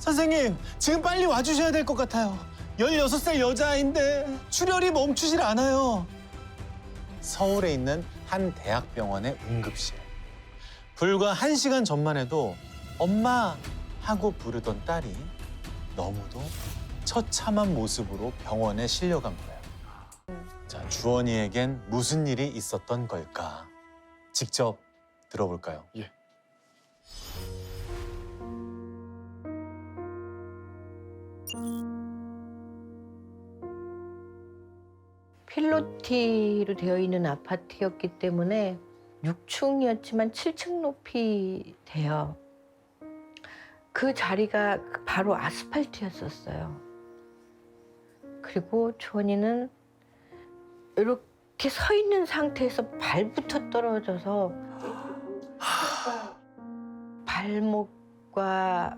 선생님, 지금 빨리 와주셔야 될 것 같아요. 16살 여자아이인데 출혈이 멈추질 않아요. 서울에 있는 한 대학병원의 응급실. 불과 1시간 전만 해도 엄마 하고 부르던 딸이 너무도 처참한 모습으로 병원에 실려간 거예요. 자, 주원이에겐 무슨 일이 있었던 걸까? 직접 들어볼까요? 예. 필로티로 되어 있는 아파트였기 때문에 6층이었지만 7층 높이 돼요. 그 자리가 바로 아스팔트였었어요. 그리고 주원이는 이렇게 서 있는 상태에서 발부터 떨어져서 발목과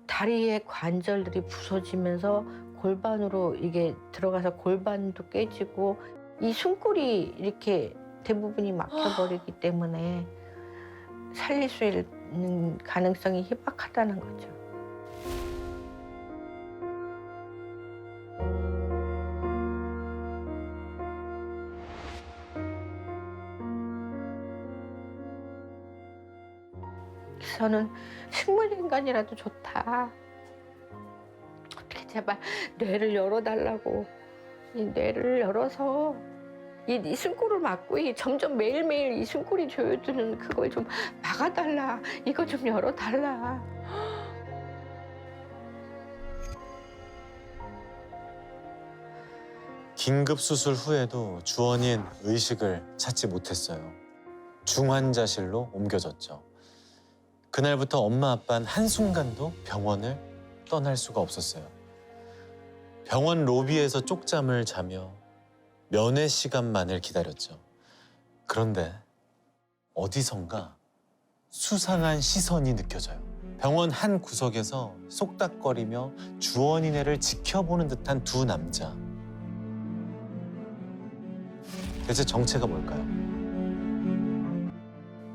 다리의 관절들이 부서지면서 골반으로 이게 들어가서 골반도 깨지고 이 숨골이 이렇게 대부분이 막혀버리기 때문에 살릴 수 있는 가능성이 희박하다는 거죠. 저는 식물인간이라도 좋다. 어떻게 제발 뇌를 열어달라고. 이 뇌를 열어서 이 숨골을 막고 점점 매일매일 이 숨골이 조여드는 그걸 좀 막아달라. 이거 좀 열어달라. 긴급 수술 후에도 주원이는 의식을 찾지 못했어요. 중환자실로 옮겨졌죠. 그날부터 엄마 아빠는 한순간도 병원을 떠날 수가 없었어요. 병원 로비에서 쪽잠을 자며 면회 시간만을 기다렸죠. 그런데 어디선가 수상한 시선이 느껴져요. 병원 한 구석에서 쏙닥거리며 주원이네를 지켜보는 듯한 두 남자. 대체 정체가 뭘까요?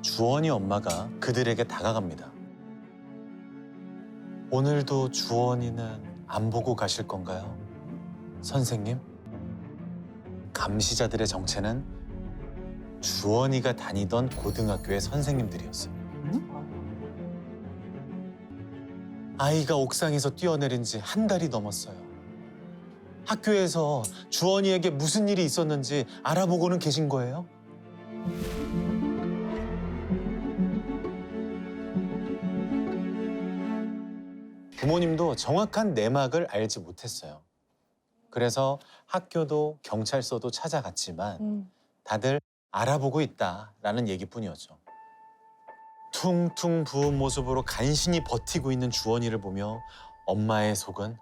주원이 엄마가 그들에게 다가갑니다. 오늘도 주원이는 안 보고 가실 건가요? 선생님? 감시자들의 정체는 주원이가 다니던 고등학교의 선생님들이었어요. 아이가 옥상에서 뛰어내린 지 한 달이 넘었어요. 학교에서 주원이에게 무슨 일이 있었는지 알아보고는 계신 거예요? 부모님도 정확한 내막을 알지 못했어요. 그래서 학교도 경찰서도 찾아갔지만 다들 알아보고 있다라는 얘기뿐이었죠. 퉁퉁 부은 모습으로 간신히 버티고 있는 주원이를 보며 엄마의 속은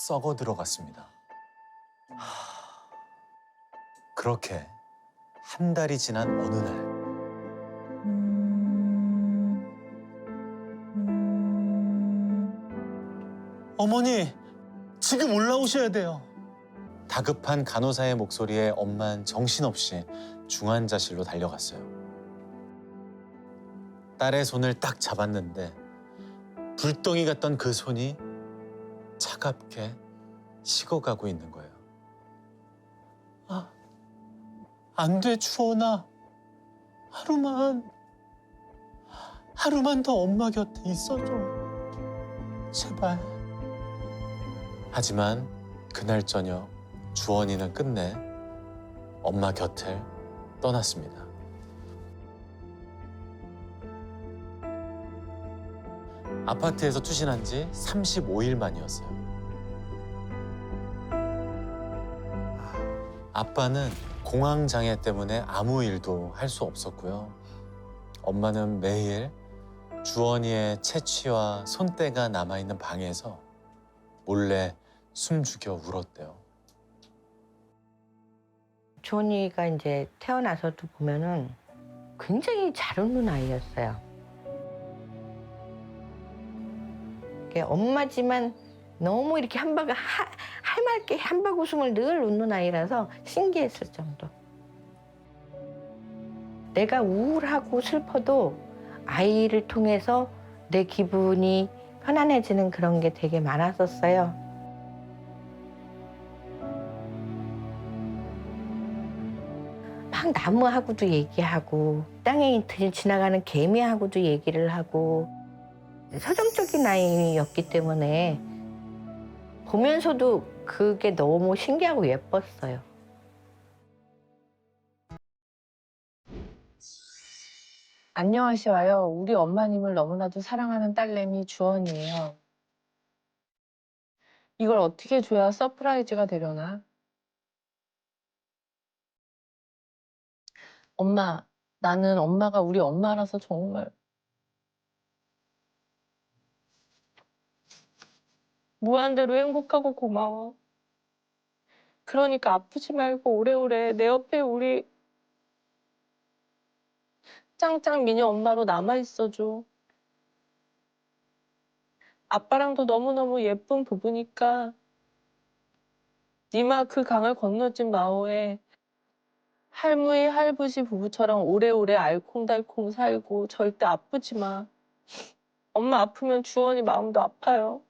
썩어 들어갔습니다. 그렇게 한 달이 지난 어느 날 어머니, 지금 올라오셔야 돼요. 다급한 간호사의 목소리에 엄마는 정신없이 중환자실로 달려갔어요. 딸의 손을 딱 잡았는데 불덩이 같던 그 손이 차갑게 식어가고 있는 거예요. 아, 안 돼, 주원아. 하루만 더 엄마 곁에 있어줘. 제발. 하지만 그날 저녁 주원이는 끝내 엄마 곁을 떠났습니다. 아파트에서 투신한 지 35일 만이었어요. 아빠는 공황장애 때문에 아무 일도 할 수 없었고요. 엄마는 매일 주원이의 채취와 손때가 남아있는 방에서 몰래 숨죽여 울었대요. 주원이가 이제 태어나서도 보면은 굉장히 잘 웃는 아이였어요. 엄마지만 너무 이렇게 할맑게 한박 웃음을 늘 웃는 아이라서 신기했을 정도. 내가 우울하고 슬퍼도 아이를 통해서 내 기분이 편안해지는 그런 게 되게 많았었어요. 막 나무하고도 얘기하고 땅에 지나가는 개미하고도 얘기를 하고 서정적인 아이였기 때문에 보면서도 그게 너무 신기하고 예뻤어요. 안녕하셔요. 우리 엄마님을 너무나도 사랑하는 딸내미 주원이에요. 이걸 어떻게 줘야 서프라이즈가 되려나? 엄마, 나는 엄마가 우리 엄마라서 정말 무한대로 행복하고 고마워. 그러니까 아프지 말고 오래오래 내 옆에 우리 짱짱 미녀 엄마로 남아있어줘. 아빠랑도 너무너무 예쁜 부부니까 니마 그 강을 건너진 마오에 할머니, 할부지 부부처럼 오래오래 알콩달콩 살고 절대 아프지 마. 엄마 아프면 주원이 마음도 아파요.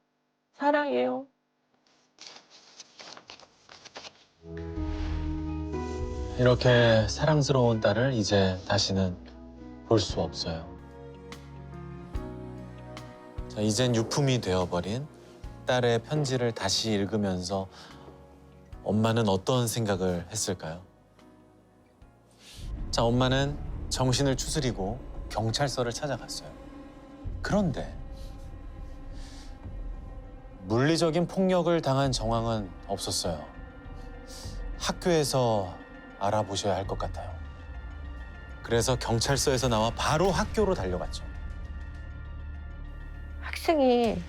사랑해요. 이렇게 사랑스러운 딸을 이제 다시는 볼 수 없어요. 자, 이젠 유품이 되어버린 딸의 편지를 다시 읽으면서 엄마는 어떤 생각을 했을까요? 자, 엄마는 정신을 추스리고 경찰서를 찾아갔어요. 그런데 물리적인 폭력을 당한 정황은 없었어요. 학교에서 알아보셔야 할 것 같아요. 그래서 경찰서에서 나와 바로 학교로 달려갔죠. 학생이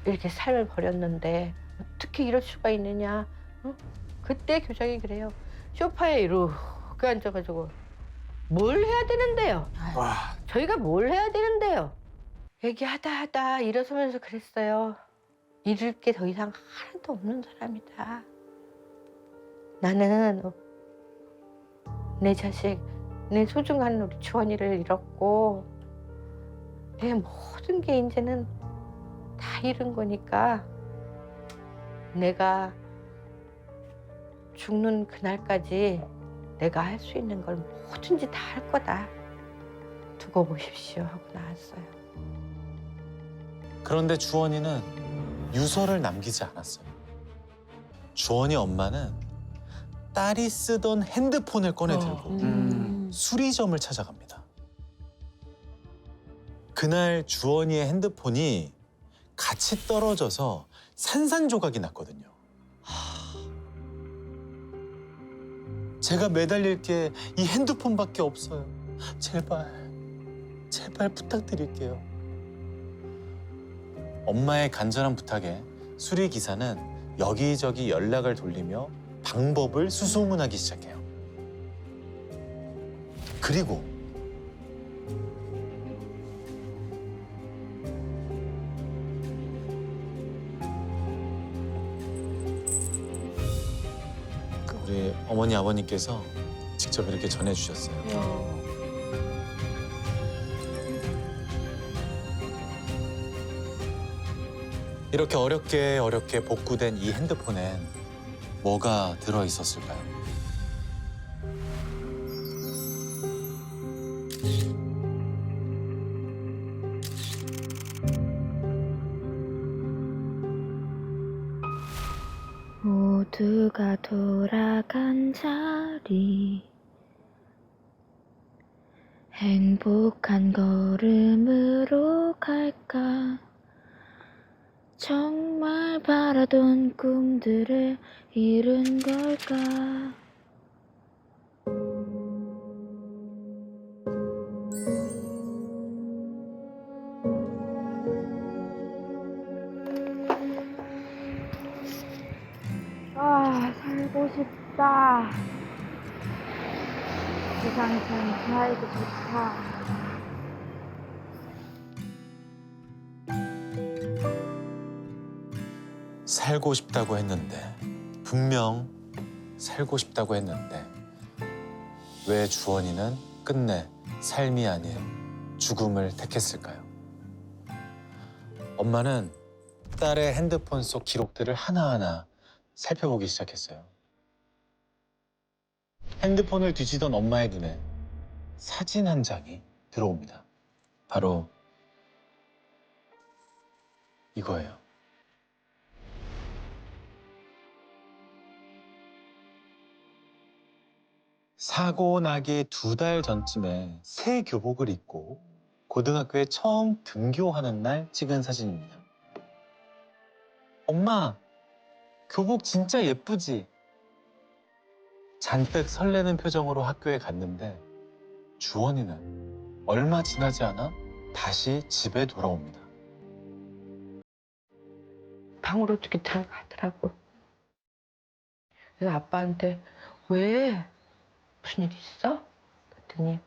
이렇게 삶을 버렸는데 어떻게 이럴 수가 있느냐. 어? 그때 교장이 그래요. 소파에 이렇게 앉아가지고 뭘 해야 되는데요. 와. 저희가 뭘 해야 되는데요. 얘기하다 일어서면서 그랬어요. 잃을 게 더 이상 하나도 없는 사람이다. 나는 내 자식, 내 소중한 우리 주원이를 잃었고 내 모든 게 이제는 다 잃은 거니까 내가 죽는 그날까지 내가 할 수 있는 걸 뭐든지 다 할 거다. 두고 보십시오 하고 나왔어요. 그런데 주원이는 유서를 남기지 않았어요. 주원이 엄마는 딸이 쓰던 핸드폰을 꺼내 들고 수리점을 찾아갑니다. 그날 주원이의 핸드폰이 같이 떨어져서 산산조각이 났거든요. 제가 매달릴 게 이 핸드폰밖에 없어요. 제발 부탁드릴게요. 엄마의 간절한 부탁에 수리기사는 여기저기 연락을 돌리며 방법을 수소문하기 시작해요. 그리고 우리 어머니 아버님께서 직접 이렇게 전해주셨어요. 이렇게 어렵게 복구된 이 핸드폰엔 뭐가 들어 있었을까요? 모두가 돌아간 자리 행복한 걸음으로 갈까 정말 바라던 꿈들을 이룬 걸까 살고 싶다. 세상 참 살기 좋다. 살고 싶다고 했는데, 분명 살고 싶다고 했는데 왜 주원이는 끝내 삶이 아닌 죽음을 택했을까요? 엄마는 딸의 핸드폰 속 기록들을 하나하나 살펴보기 시작했어요. 핸드폰을 뒤지던 엄마의 눈에 사진 한 장이 들어옵니다. 바로 이거예요. 사고 나기 2달 전쯤에 새 교복을 입고 고등학교에 처음 등교하는 날 찍은 사진입니다. 엄마, 교복 진짜 예쁘지? 잔뜩 설레는 표정으로 학교에 갔는데 주원이는 얼마 지나지 않아 다시 집에 돌아옵니다. 방으로 어떻게 들어가더라고. 그래서 아빠한테 왜? 무슨 일 있어? 그랬더니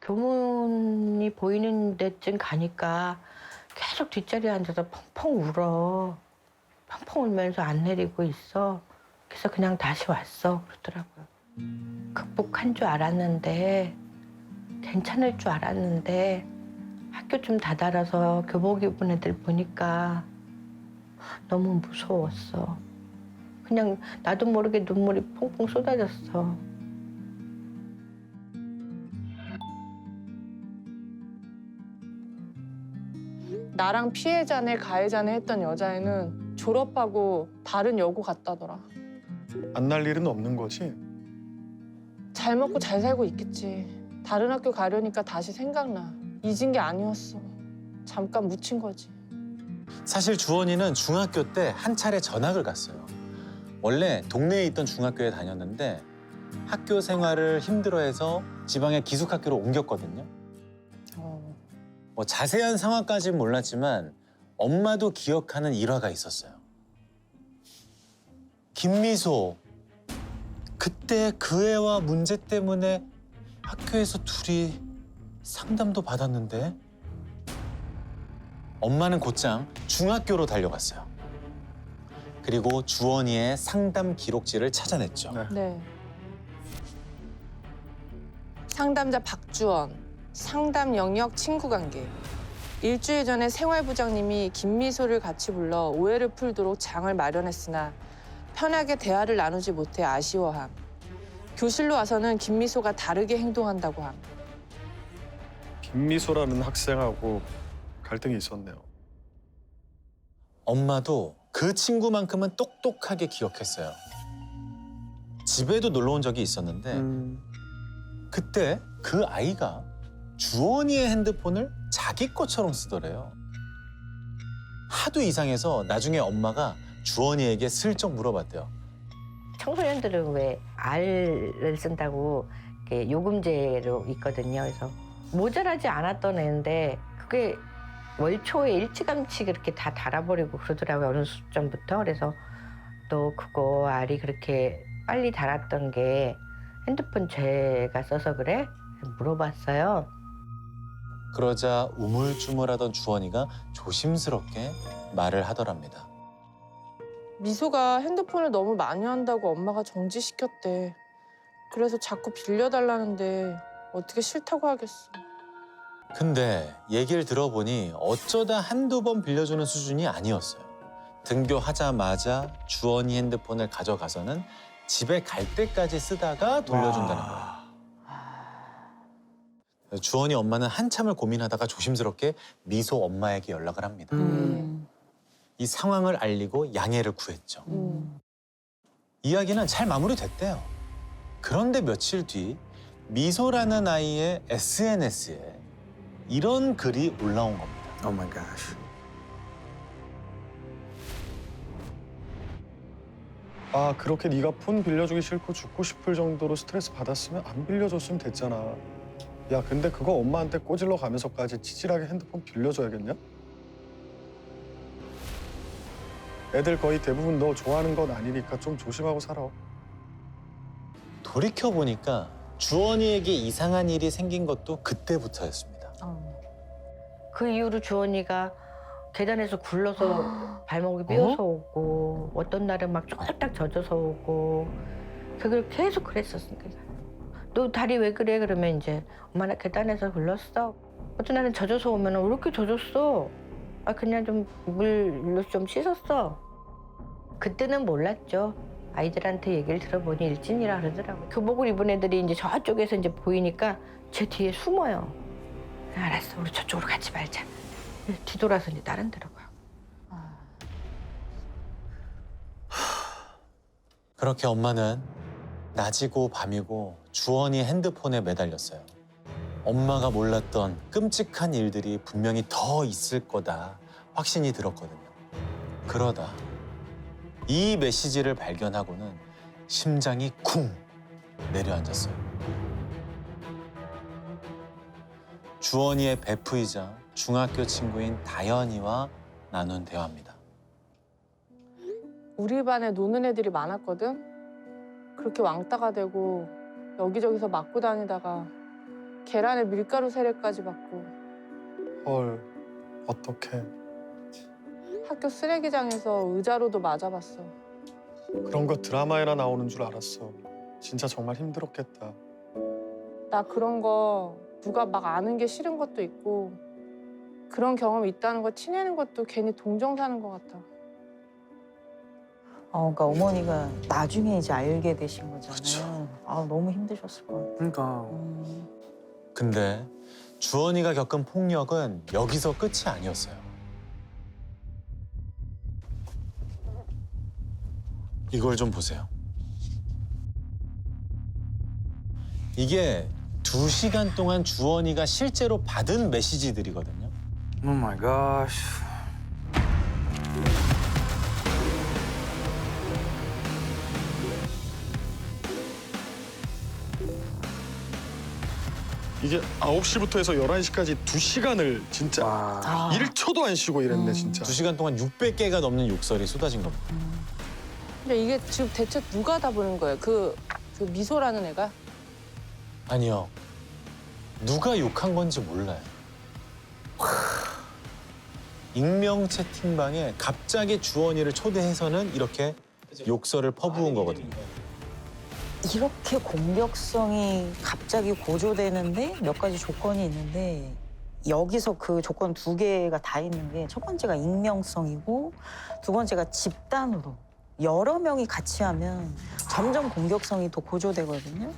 교문이 보이는 데쯤 가니까 계속 뒷자리에 앉아서 펑펑 울어. 펑펑 울면서 안 내리고 있어. 그래서 그냥 다시 왔어. 그러더라고요. 극복한 줄 알았는데, 괜찮을 줄 알았는데 학교 좀 다다라서 교복 입은 애들 보니까 너무 무서웠어. 그냥 나도 모르게 눈물이 퐁퐁 쏟아졌어. 나랑 피해자네 가해자네 했던 여자애는 졸업하고 다른 여고 갔다더라. 안 날 일은 없는 거지? 잘 먹고 잘 살고 있겠지. 다른 학교 가려니까 다시 생각나. 잊은 게 아니었어. 잠깐 묻힌 거지. 사실 주원이는 중학교 때 한 차례 전학을 갔어요. 원래 동네에 있던 중학교에 다녔는데 학교 생활을 힘들어해서 지방의 기숙학교로 옮겼거든요. 뭐 자세한 상황까지는 몰랐지만 엄마도 기억하는 일화가 있었어요. 김미소, 그때 그 애와 문제 때문에 학교에서 둘이 상담도 받았는데 엄마는 곧장 중학교로 달려갔어요. 그리고 주원이의 상담 기록지를 찾아냈죠. 네. 네. 상담자 박주원, 상담 영역 친구 관계. 일주일 전에 생활부장님이 김미소를 같이 불러 오해를 풀도록 장을 마련했으나 편하게 대화를 나누지 못해 아쉬워함. 교실로 와서는 김미소가 다르게 행동한다고 함. 김미소라는 학생하고 갈등이 있었네요. 엄마도 그 친구만큼은 똑똑하게 기억했어요. 집에도 놀러 온 적이 있었는데 그때 그 아이가 주원이의 핸드폰을 자기 것처럼 쓰더래요. 하도 이상해서 나중에 엄마가 주원이에게 슬쩍 물어봤대요. 청소년들은 왜 R을 쓴다고 이렇게 요금제로 있거든요. 그래서 모자라지 않았던 애인데 그게 월초에 일찌감치 그렇게 다 달아버리고 그러더라고요. 어느 시점부터. 그래서 또 그거 R이 그렇게 빨리 달았던 게 핸드폰 제가 써서 그래? 물어봤어요. 그러자 우물쭈물하던 주원이가 조심스럽게 말을 하더랍니다. 미소가 핸드폰을 너무 많이 한다고 엄마가 정지시켰대. 그래서 자꾸 빌려달라는데 어떻게 싫다고 하겠어. 근데 얘기를 들어보니 어쩌다 한두 번 빌려주는 수준이 아니었어요. 등교하자마자 주원이 핸드폰을 가져가서는 집에 갈 때까지 쓰다가 돌려준다는 거예요. 주원이 엄마는 한참을 고민하다가 조심스럽게 미소 엄마에게 연락을 합니다. 이 상황을 알리고 양해를 구했죠. 이야기는 잘 마무리됐대요. 그런데 며칠 뒤 미소라는 아이의 SNS에 이런 글이 올라온 겁니다. Oh my gosh. 아, 그렇게 네가 폰 빌려주기 싫고 죽고 싶을 정도로 스트레스 받았으면 안 빌려줬으면 됐잖아. 야, 근데 그거 엄마한테 꼬질러 가면서까지 치질하게 핸드폰 빌려줘야겠냐? 애들 거의 대부분 너 좋아하는 건 아니니까 좀 조심하고 살아. 돌이켜보니까 주원이에게 이상한 일이 생긴 것도 그때부터였습니다. 그 이후로 주원이가 계단에서 굴러서 발목이 삐어서 오고 어떤 날은 막 쫄딱 젖어서 오고 그걸 계속 그랬었으니까. 너 다리 왜 그래? 그러면 이제 엄마 나 계단에서 굴렀어. 어떤 날은 젖어서 오면 왜 이렇게 젖었어? 아 그냥 좀 물로 좀 씻었어. 그때는 몰랐죠. 아이들한테 얘기를 들어보니 일진이라 그러더라고요. 교복을 입은 애들이 이제 저쪽에서 이제 보이니까 제 뒤에 숨어요. 알았어, 우리 저쪽으로 가지 말자. 뒤돌아서 이제 다른 데로 가. 그렇게 엄마는 낮이고 밤이고 주원이 핸드폰에 매달렸어요. 엄마가 몰랐던 끔찍한 일들이 분명히 더 있을 거다 확신이 들었거든요. 그러다 이 메시지를 발견하고는 심장이 쿵 내려앉았어요. 주원이의 베프이자 중학교 친구인 다현이와 나눈 대화입니다. 우리 반에 노는 애들이 많았거든. 그렇게 왕따가 되고 여기저기서 맞고 다니다가 계란에 밀가루 세례까지 받고 헐, 어떡해. 학교 쓰레기장에서 의자로도 맞아봤어. 그런 거 드라마에나 나오는 줄 알았어. 진짜 정말 힘들었겠다. 나 그런 거 누가 막 아는 게 싫은 것도 있고 그런 경험이 있다는 거 티내는 것도 괜히 동정 사는 것 같아. 그러니까 어머니가 나중에 이제 알게 되신 거잖아요. 그쵸. 너무 힘드셨을 것 같아요. 그러니까 근데 주원이가 겪은 폭력은 여기서 끝이 아니었어요. 이걸 좀 보세요. 이게 2시간 동안 주원이가 실제로 받은 메시지들이거든요. 오 마이 갓. 이게 9시부터 해서 11시까지 2시간을 진짜 와. 1초도 안 쉬고 이랬네, 진짜. 2시간 동안 600개가 넘는 욕설이 쏟아진 겁니다. 근데 이게 지금 대체 누가 다 보는 거예요? 그 미소라는 애가? 아니요. 누가 욕한 건지 몰라요. 익명 채팅방에 갑자기 주원이를 초대해서는 이렇게 욕설을 퍼부은 거거든요. 이렇게 공격성이 갑자기 고조되는데 몇 가지 조건이 있는데 여기서 그 조건 2개가 다 있는 게 첫 번째가 익명성이고 두 번째가 집단으로 여러 명이 같이 하면 점점 공격성이 더 고조되거든요.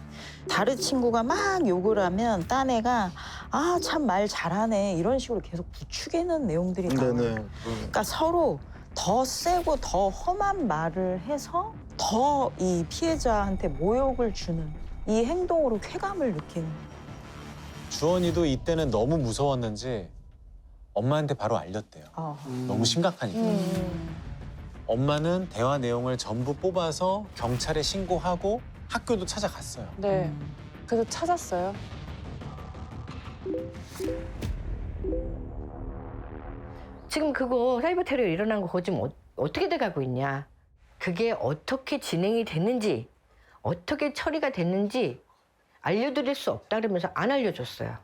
다른 친구가 막 욕을 하면 딴 애가 아, 참 말 잘하네 이런 식으로 계속 부추기는 내용들이 나와요. 네네. 그러니까 서로 더 세고 더 험한 말을 해서 더 이 피해자한테 모욕을 주는 이 행동으로 쾌감을 느끼는 거예요. 주원이도 이때는 너무 무서웠는지 엄마한테 바로 알렸대요. 너무 심각하니까. 엄마는 대화 내용을 전부 뽑아서 경찰에 신고하고 학교도 찾아갔어요. 네. 그래서 찾았어요. 지금 그거 사이버 테러 일어난 거 그거 지금 어떻게 돼가고 있냐. 그게 어떻게 진행이 됐는지 어떻게 처리가 됐는지 알려드릴 수 없다 그러면서 안 알려줬어요.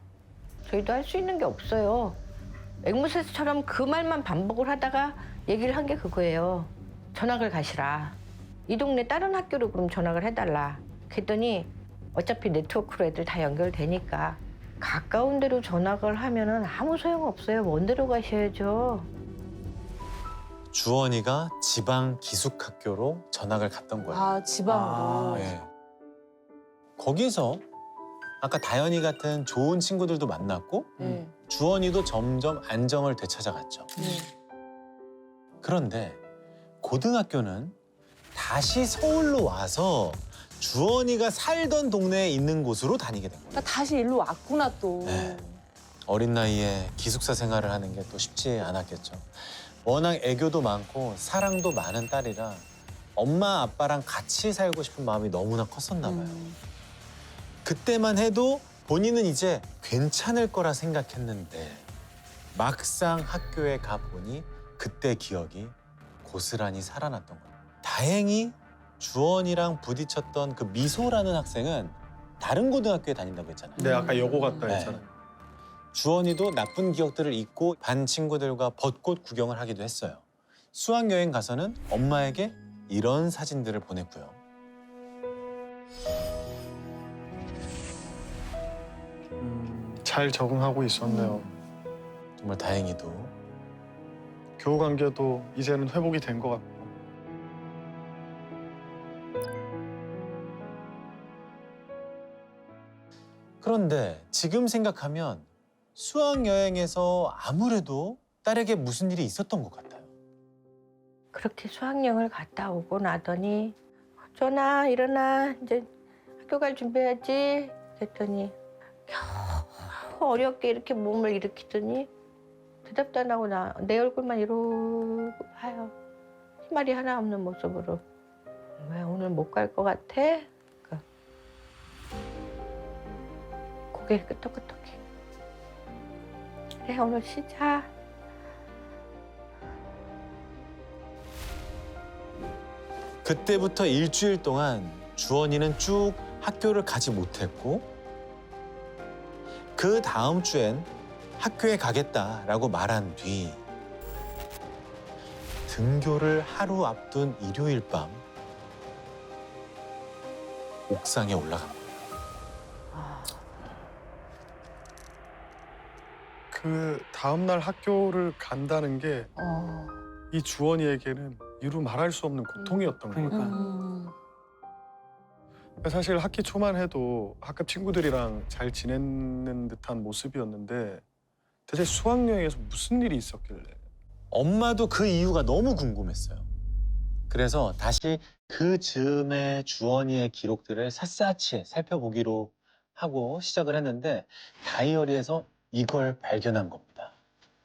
저희도 할 수 있는 게 없어요. 앵무새처럼 그 말만 반복을 하다가 얘기를 한 게 그거예요. 전학을 가시라. 이 동네 다른 학교로 그럼 전학을 해달라. 그랬더니 어차피 네트워크로 애들 다 연결되니까 가까운 데로 전학을 하면은 아무 소용없어요. 먼 데로 가셔야죠. 주원이가 지방 기숙학교로 전학을 갔던 거예요. 아, 지방으로. 네. 거기서 아까 다현이 같은 좋은 친구들도 만났고 네. 주원이도 점점 안정을 되찾아갔죠. 그런데 고등학교는 다시 서울로 와서 주원이가 살던 동네에 있는 곳으로 다니게 된 거예요. 그러니까 다시 일로 왔구나 또. 네. 어린 나이에 기숙사 생활을 하는 게 또 쉽지 않았겠죠. 워낙 애교도 많고 사랑도 많은 딸이라 엄마 아빠랑 같이 살고 싶은 마음이 너무나 컸었나 봐요. 그때만 해도 본인은 이제 괜찮을 거라 생각했는데 막상 학교에 가보니 그때 기억이 고스란히 살아났던 거예요. 다행히 주원이랑 부딪혔던 그 미소라는 학생은 다른 고등학교에 다닌다고 했잖아요. 네, 아까 여고 갔다 네. 했잖아요. 주원이도 나쁜 기억들을 잊고 반 친구들과 벚꽃 구경을 하기도 했어요. 수학여행 가서는 엄마에게 이런 사진들을 보냈고요. 잘 적응하고 있었네요. 정말 다행히도 교우 관계도 이제는 회복이 된 것 같고. 그런데 지금 생각하면 수학여행에서 아무래도 딸에게 무슨 일이 있었던 것 같아요. 그렇게 수학여행을 갔다 오고 나더니 전아 일어나 이제 학교 갈 준비해야지 그랬더니 겨우 어렵게 이렇게 몸을 일으키더니 대답도 안 하고 내 얼굴만 이러고 봐요. 말이 하나 없는 모습으로. 왜 오늘 못 갈 것 같아? 그러니까 고개를 끄덕끄덕해. 그래 오늘 쉬자. 그때부터 일주일 동안 주원이는 쭉 학교를 가지 못했고 그 다음 주엔 학교에 가겠다라고 말한 뒤 등교를 하루 앞둔 일요일 밤 옥상에 올라간 거예요. 그 다음날 학교를 간다는 게 이 주원이에게는 이루 말할 수 없는 고통이었던 거예요. 음. 사실 학기 초만 해도 학급 친구들이랑 잘 지내는 듯한 모습이었는데 대체 수학여행에서 무슨 일이 있었길래. 엄마도 그 이유가 너무 궁금했어요. 그래서 다시 그 즈음의 주원이의 기록들을 샅샅이 살펴보기로 하고 시작을 했는데 다이어리에서 이걸 발견한 겁니다.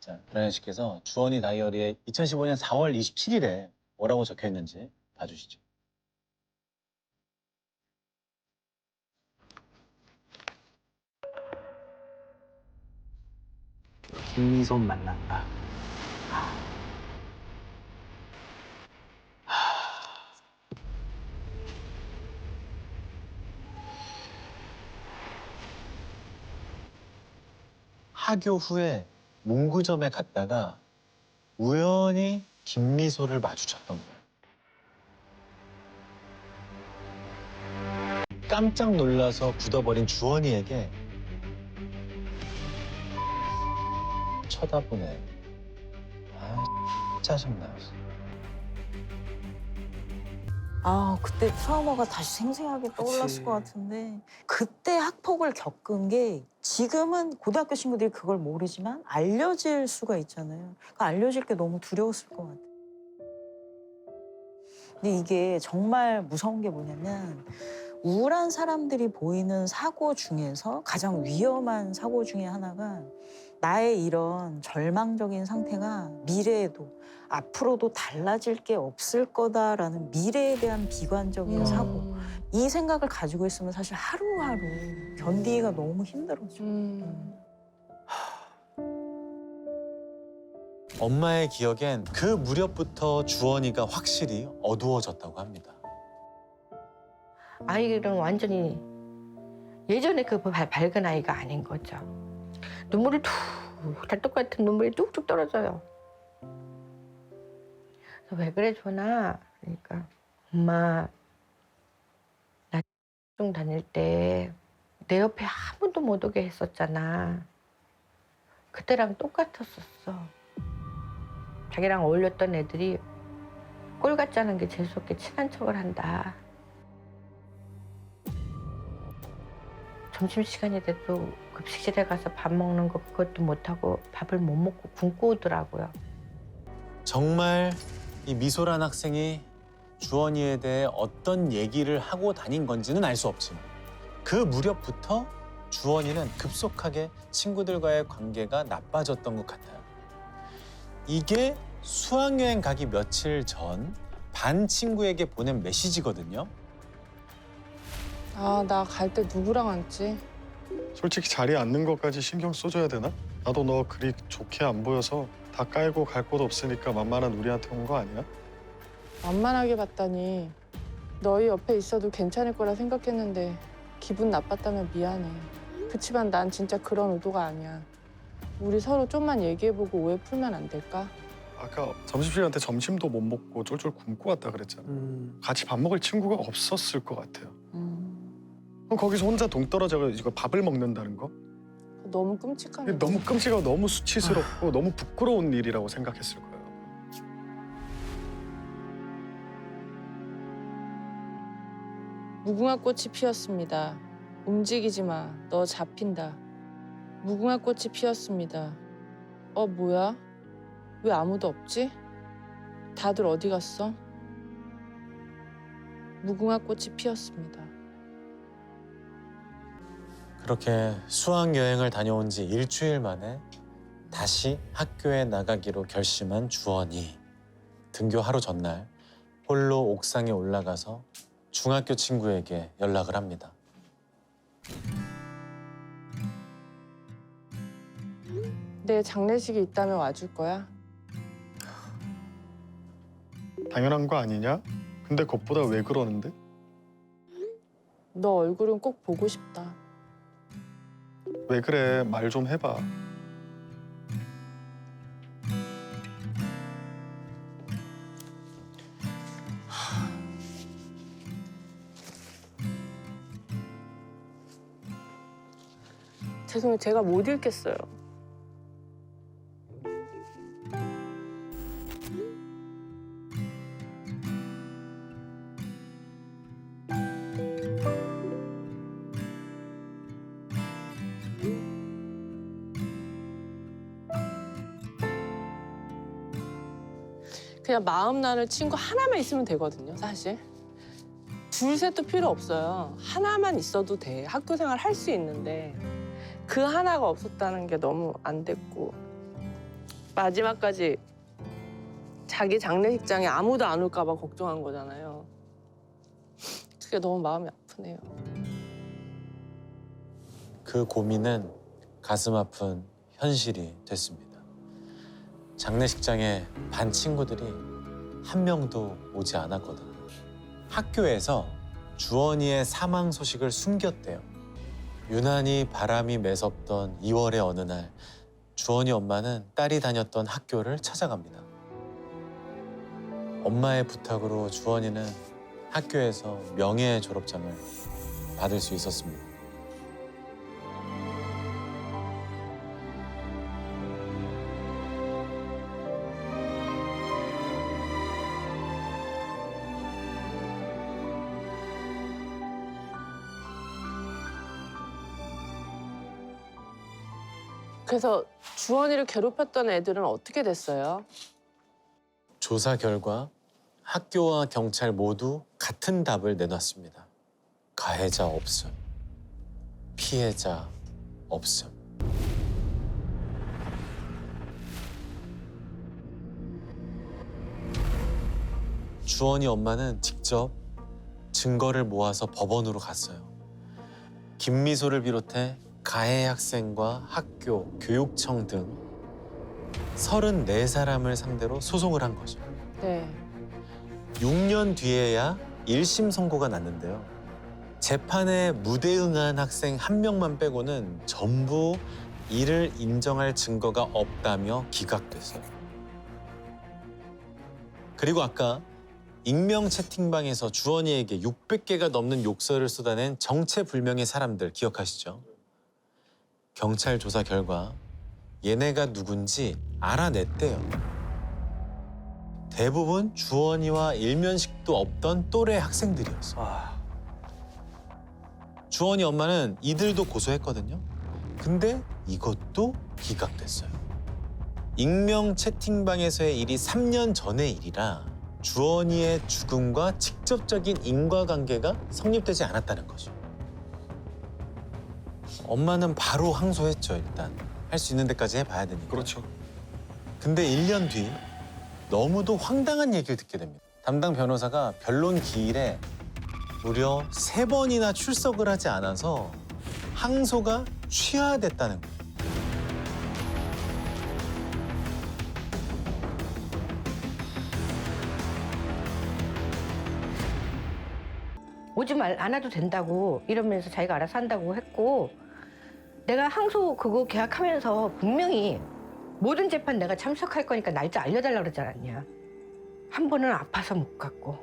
자, 브라이언 씨께서 주원이 다이어리에 2015년 4월 27일에 뭐라고 적혀 있는지 봐주시죠. 김미손 만난다. 하교 후에 문구점에 갔다가 우연히 김미소를 마주쳤던 거예요. 깜짝 놀라서 굳어버린 주원이에게 쳐다보네. 아, 짜증나. 아, 그때 트라우마가 다시 생생하게 떠올랐을 그치. 것 같은데 그때 학폭을 겪은 게 지금은 고등학교 친구들이 그걸 모르지만 알려질 수가 있잖아요. 그 알려질 게 너무 두려웠을 것 같아요. 근데 이게 정말 무서운 게 뭐냐면 우울한 사람들이 보이는 사고 중에서 가장 위험한 사고 중에 하나가 나의 이런 절망적인 상태가 미래에도 앞으로도 달라질 게 없을 거다라는 미래에 대한 비관적인 사고. 이 생각을 가지고 있으면 사실 하루하루 견디기가 너무 힘들어져. 엄마의 기억엔 그 무렵부터 주원이가 확실히 어두워졌다고 합니다. 아이는 완전히 예전에 그 밝은 아이가 아닌 거죠. 눈물을 달떡 같은 눈물이 뚝뚝 떨어져요. 그래서 왜 그래 주원아? 그러니까 엄마 나 중 다닐 때 내 옆에 아무도 못 오게 했었잖아. 그때랑 똑같았었어. 자기랑 어울렸던 애들이 꼴 같지 않은 게 재수없게 친한 척을 한다. 점심시간이 돼도 급식실에 가서 밥 먹는 거 그것도 못하고 밥을 못 먹고 굶고 오더라고요. 정말 이 미소란 학생이 주원이에 대해 어떤 얘기를 하고 다닌 건지는 알 수 없지만 그 무렵부터 주원이는 급속하게 친구들과의 관계가 나빠졌던 것 같아요. 이게 수학여행 가기 며칠 전 반 친구에게 보낸 메시지거든요. 아, 나 갈 때 누구랑 앉지? 솔직히 자리에 앉는 것까지 신경 써줘야 되나? 나도 너 그리 좋게 안 보여서 다 깔고 갈 곳 없으니까 만만한 우리한테 온 거 아니야? 만만하게 봤다니. 너희 옆에 있어도 괜찮을 거라 생각했는데 기분 나빴다면 미안해. 그치만 난 진짜 그런 의도가 아니야. 우리 서로 좀만 얘기해보고 오해 풀면 안 될까? 아까 점심시간 때 점심도 못 먹고 쫄쫄 굶고 왔다 그랬잖아. 같이 밥 먹을 친구가 없었을 것 같아요. 그럼 거기서 혼자 동떨어져 이거 밥을 먹는다는 거? 너무 끔찍하네. 너무 끔찍하고 너무 수치스럽고 너무 부끄러운 일이라고 생각했을 거예요. 무궁화 꽃이 피었습니다. 움직이지 마. 너 잡힌다. 무궁화 꽃이 피었습니다. 뭐야? 왜 아무도 없지? 다들 어디 갔어? 무궁화 꽃이 피었습니다. 그렇게 수학여행을 다녀온 지 일주일 만에 다시 학교에 나가기로 결심한 주원이 등교 하루 전날 홀로 옥상에 올라가서 중학교 친구에게 연락을 합니다. 내 장례식이 있다면 와줄 거야? 당연한 거 아니냐? 근데 그것보다 왜 그러는데? 너 얼굴은 꼭 보고 싶다. 왜 그래? 말 좀 해봐. 죄송해요. 제가 못 읽겠어요. 그냥 마음 나눌 친구 하나만 있으면 되거든요, 사실. 둘, 셋도 필요 없어요. 하나만 있어도 돼. 학교 생활 할 수 있는데 그 하나가 없었다는 게 너무 안 됐고 마지막까지 자기 장례식장에 아무도 안 올까 봐 걱정한 거잖아요. 그게 너무 마음이 아프네요. 그 고민은 가슴 아픈 현실이 됐습니다. 장례식장에 반 친구들이 한 명도 오지 않았거든요. 학교에서 주원이의 사망 소식을 숨겼대요. 유난히 바람이 매섭던 2월의 어느 날 주원이 엄마는 딸이 다녔던 학교를 찾아갑니다. 엄마의 부탁으로 주원이는 학교에서 명예 졸업장을 받을 수 있었습니다. 그래서 주원이를 괴롭혔던 애들은 어떻게 됐어요? 조사 결과 학교와 경찰 모두 같은 답을 내놨습니다. 가해자 없음, 피해자 없음. 주원이 엄마는 직접 증거를 모아서 법원으로 갔어요. 김미소를 비롯해 가해 학생과 학교, 교육청 등 34사람을 상대로 소송을 한 거죠. 네. 6년 뒤에야 1심 선고가 났는데요. 재판에 무대응한 학생 한 명만 빼고는 전부 이를 인정할 증거가 없다며 기각됐어요. 그리고 아까 익명 채팅방에서 주원이에게 600개가 넘는 욕설을 쏟아낸 정체불명의 사람들 기억하시죠? 경찰 조사 결과 얘네가 누군지 알아냈대요. 대부분 주원이와 일면식도 없던 또래 학생들이었어요. 주원이 엄마는 이들도 고소했거든요. 근데 이것도 기각됐어요. 익명 채팅방에서의 일이 3년 전의 일이라 주원이의 죽음과 직접적인 인과관계가 성립되지 않았다는 거죠. 엄마는 바로 항소했죠, 일단. 할 수 있는 데까지 해봐야 되니까. 그렇죠. 근데 1년 뒤 너무도 황당한 얘기를 듣게 됩니다. 담당 변호사가 변론 기일에 무려 3번이나 출석을 하지 않아서 항소가 취하됐다는 거예요. 오지 안 와도 된다고 이러면서 자기가 알아서 한다고 했고, 내가 항소 그거 계약하면서 분명히 모든 재판 내가 참석할 거니까 날짜 알려달라고 그러지 않았냐. 한 번은 아파서 못 갔고,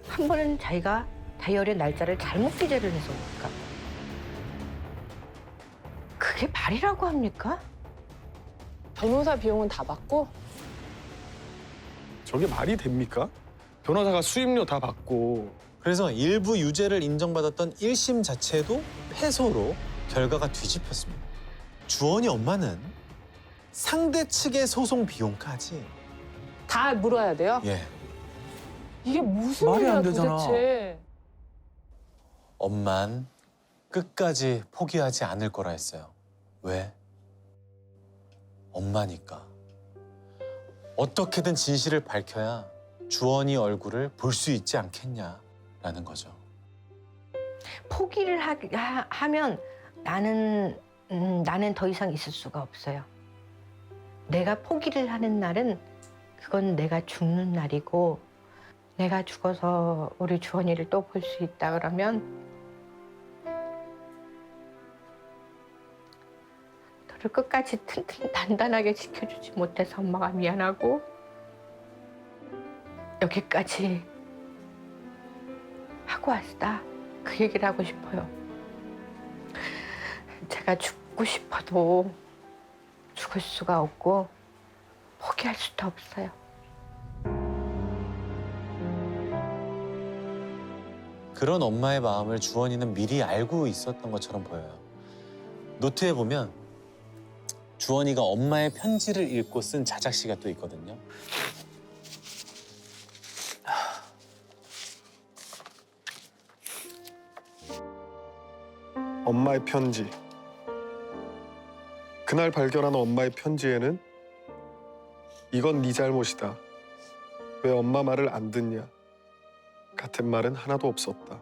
한 번은 자기가 다이어리 날짜를 잘못 기재를 해서 못 갔고. 그게 말이라고 합니까? 변호사 비용은 다 받고? 저게 말이 됩니까? 변호사가 수임료 다 받고. 그래서 일부 유죄를 인정받았던 1심 자체도 패소로 결과가 뒤집혔습니다. 주원이 엄마는 상대 측의 소송 비용까지 다 물어야 돼요? 예, 이게 무슨 말이 일이야 안 되잖아. 도대체. 엄만 끝까지 포기하지 않을 거라 했어요. 왜? 엄마니까. 어떻게든 진실을 밝혀야 주원이 얼굴을 볼 수 있지 않겠냐라는 거죠. 포기를 하면 나는 더 이상 있을 수가 없어요. 내가 포기를 하는 날은 그건 내가 죽는 날이고 내가 죽어서 우리 주원이를 또 볼 수 있다 그러면 너를 끝까지 튼튼 단단하게 지켜주지 못해서 엄마가 미안하고 여기까지 하고 왔다. 그 얘기를 하고 싶어요. 제가 죽고 싶어도 죽을 수가 없고 포기할 수도 없어요. 그런 엄마의 마음을 주원이는 미리 알고 있었던 것처럼 보여요. 노트에 보면 주원이가 엄마의 편지를 읽고 쓴 자작시가 또 있거든요. 엄마의 편지. 그날 발견한 엄마의 편지에는 이건 네 잘못이다. 왜 엄마 말을 안 듣냐. 같은 말은 하나도 없었다.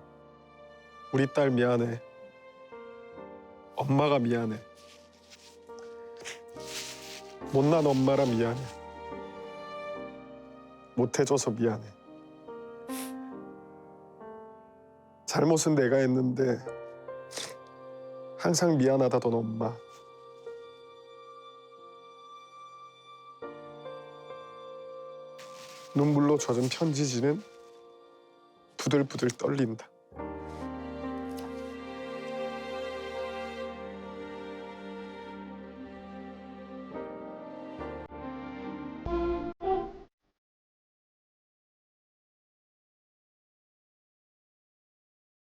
우리 딸 미안해. 엄마가 미안해. 못난 엄마라 미안해. 못해줘서 미안해. 잘못은 내가 했는데 항상 미안하다던 엄마. 눈물로 젖은 편지지는 부들부들 떨린다.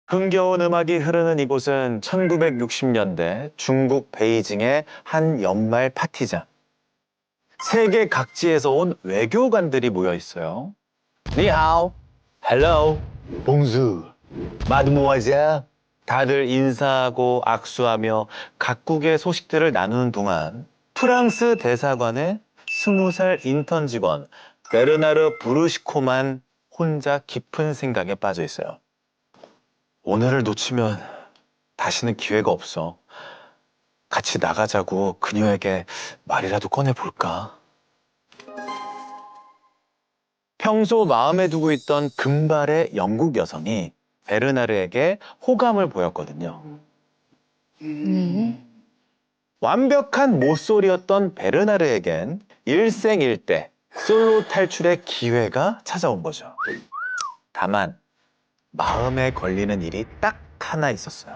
흥겨운 음악이 흐르는 이곳은 1960년대 중국 베이징의 한 연말 파티장. 세계 각지에서 온 외교관들이 모여 있어요. 니하오, 헬로, 봉수, 마드모아젤. 다들 인사하고 악수하며 각국의 소식들을 나누는 동안 프랑스 대사관의 20살 인턴 직원 베르나르 브루시코만 혼자 깊은 생각에 빠져 있어요. 오늘을 놓치면 다시는 기회가 없어. 같이 나가자고 그녀에게 말이라도 꺼내볼까? 평소 마음에 두고 있던 금발의 영국 여성이 베르나르에게 호감을 보였거든요. 완벽한 모쏠이었던 베르나르에겐 일생일대 솔로 탈출의 기회가 찾아온 거죠. 다만 마음에 걸리는 일이 딱 하나 있었어요.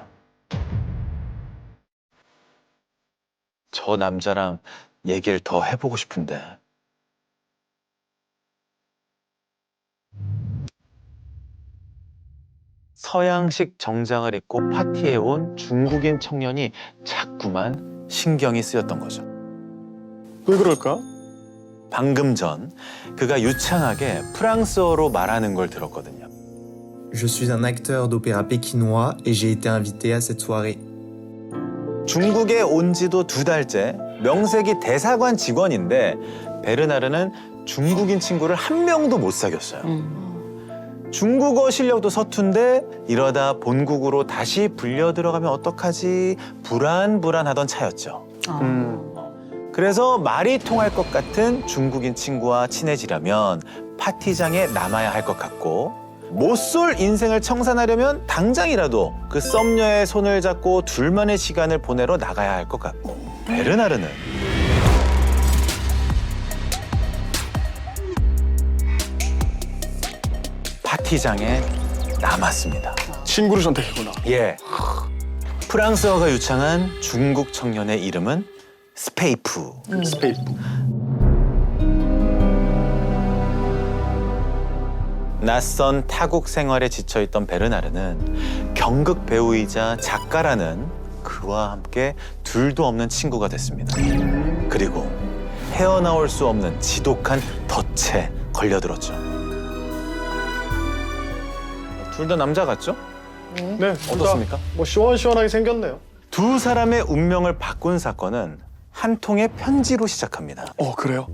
저 남자랑 얘기를 더 해보고 싶은데. 서양식 정장을 입고 파티에 온 중국인 청년이 자꾸만 신경이 쓰였던 거죠. 왜 그럴까? 방금 전 그가 유창하게 프랑스어로 말하는 걸 들었거든요. Je suis un acteur d'opéra pékinois et j'ai été invité à cette soirée. 중국에 온 지도 2달째 명색이 대사관 직원인데 베르나르는 중국인 친구를 한 명도 못 사귀었어요. 중국어 실력도 서툰데 이러다 본국으로 다시 불려 들어가면 어떡하지 불안불안하던 차였죠. 그래서 말이 통할 것 같은 중국인 친구와 친해지려면 파티장에 남아야 할 것 같고 못쏠 인생을 청산하려면 당장이라도 그 썸녀의 손을 잡고 둘만의 시간을 보내러 나가야 할 것 같고 베르나르는 파티장에 남았습니다. 친구를 선택했구나. 예, 프랑스어가 유창한 중국 청년의 이름은 스페이프. 스페이프. 낯선 타국 생활에 지쳐있던 베르나르는 경극 배우이자 작가라는 그와 함께 둘도 없는 친구가 됐습니다. 그리고 헤어나올 수 없는 지독한 덫에 걸려들었죠. 둘 다 남자 같죠? 네, 어떻습니까? 뭐 시원시원하게 생겼네요. 두 사람의 운명을 바꾼 사건은 한 통의 편지로 시작합니다. 그래요?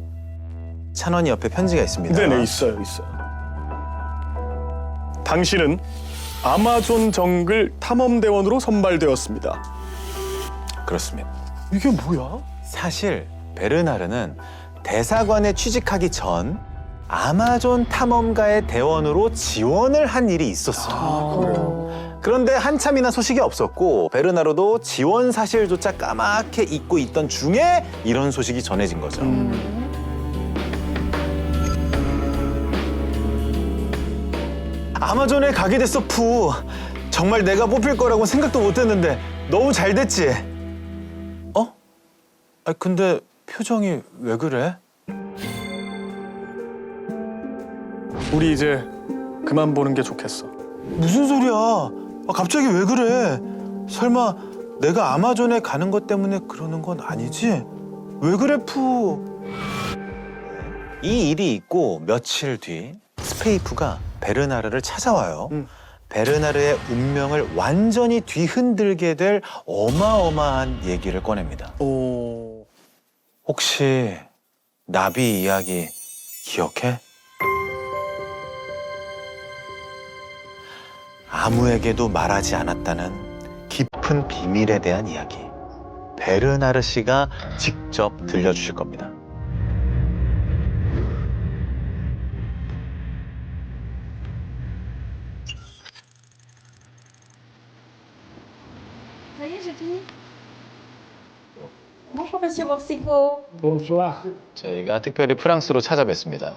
찬원이 옆에 편지가 있습니다. 네네, 있어요. 당신은 아마존 정글 탐험대원으로 선발되었습니다. 그렇습니다. 이게 뭐야? 사실 베르나르는 대사관에 취직하기 전 아마존 탐험가의 대원으로 지원을 한 일이 있었어요. 그래요? 그런데 한참이나 소식이 없었고 베르나르도 지원 사실조차 까맣게 잊고 있던 중에 이런 소식이 전해진 거죠. 아마존에 가게 됐어, 푸. 정말 내가 뽑힐 거라고 생각도 못했는데 너무 잘 됐지? 근데 표정이 왜 그래? 우리 이제 그만 보는 게 좋겠어. 무슨 소리야? 갑자기 왜 그래? 설마 내가 아마존에 가는 것 때문에 그러는 건 아니지? 왜 그래, 푸? 이 일이 있고 며칠 뒤 스페이프가 베르나르를 찾아와요. 베르나르의 운명을 완전히 뒤흔들게 될 어마어마한 얘기를 꺼냅니다. 혹시 나비 이야기 기억해? 아무에게도 말하지 않았다는 깊은 비밀에 대한 이야기. 베르나르 씨가 직접 들려주실 겁니다. Bonsoir. 저희가 특별히 프랑스로 찾아뵙습니다.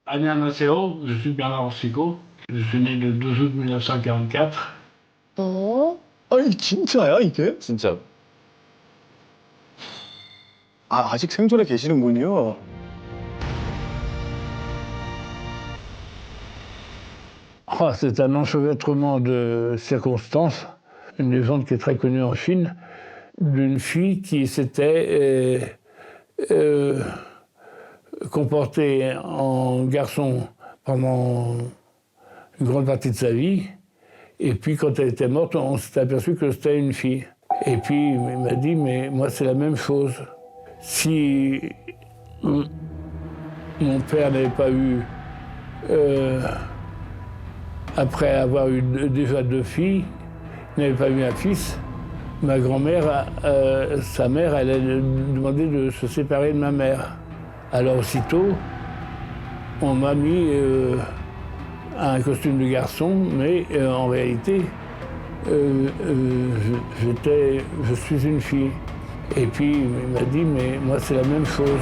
안녕하세요. Je suis Bernard Orsico. Je suis né le 12 août 1944. 아니 진짜야 이게? 진짜 아직 생존해 계시는군요. C'est un enchevêtrement de circonstances. Une légende qui est très connue en Chine, d'une fille qui s'était comportée en garçon pendant une grande partie de sa vie. Et puis quand elle était morte, on s'est aperçu que c'était une fille. Et puis il m'a dit, mais moi c'est la même chose. Si mon père n'avait pas eu, après avoir eu déjà 2 filles, n'avait pas eu un fils, ma grand-mère, sa mère, elle a demandé de se séparer de ma mère. Alors aussitôt, on m'a mis un costume de garçon, mais en réalité, je suis une fille. Et puis il m'a dit, mais moi c'est la même chose.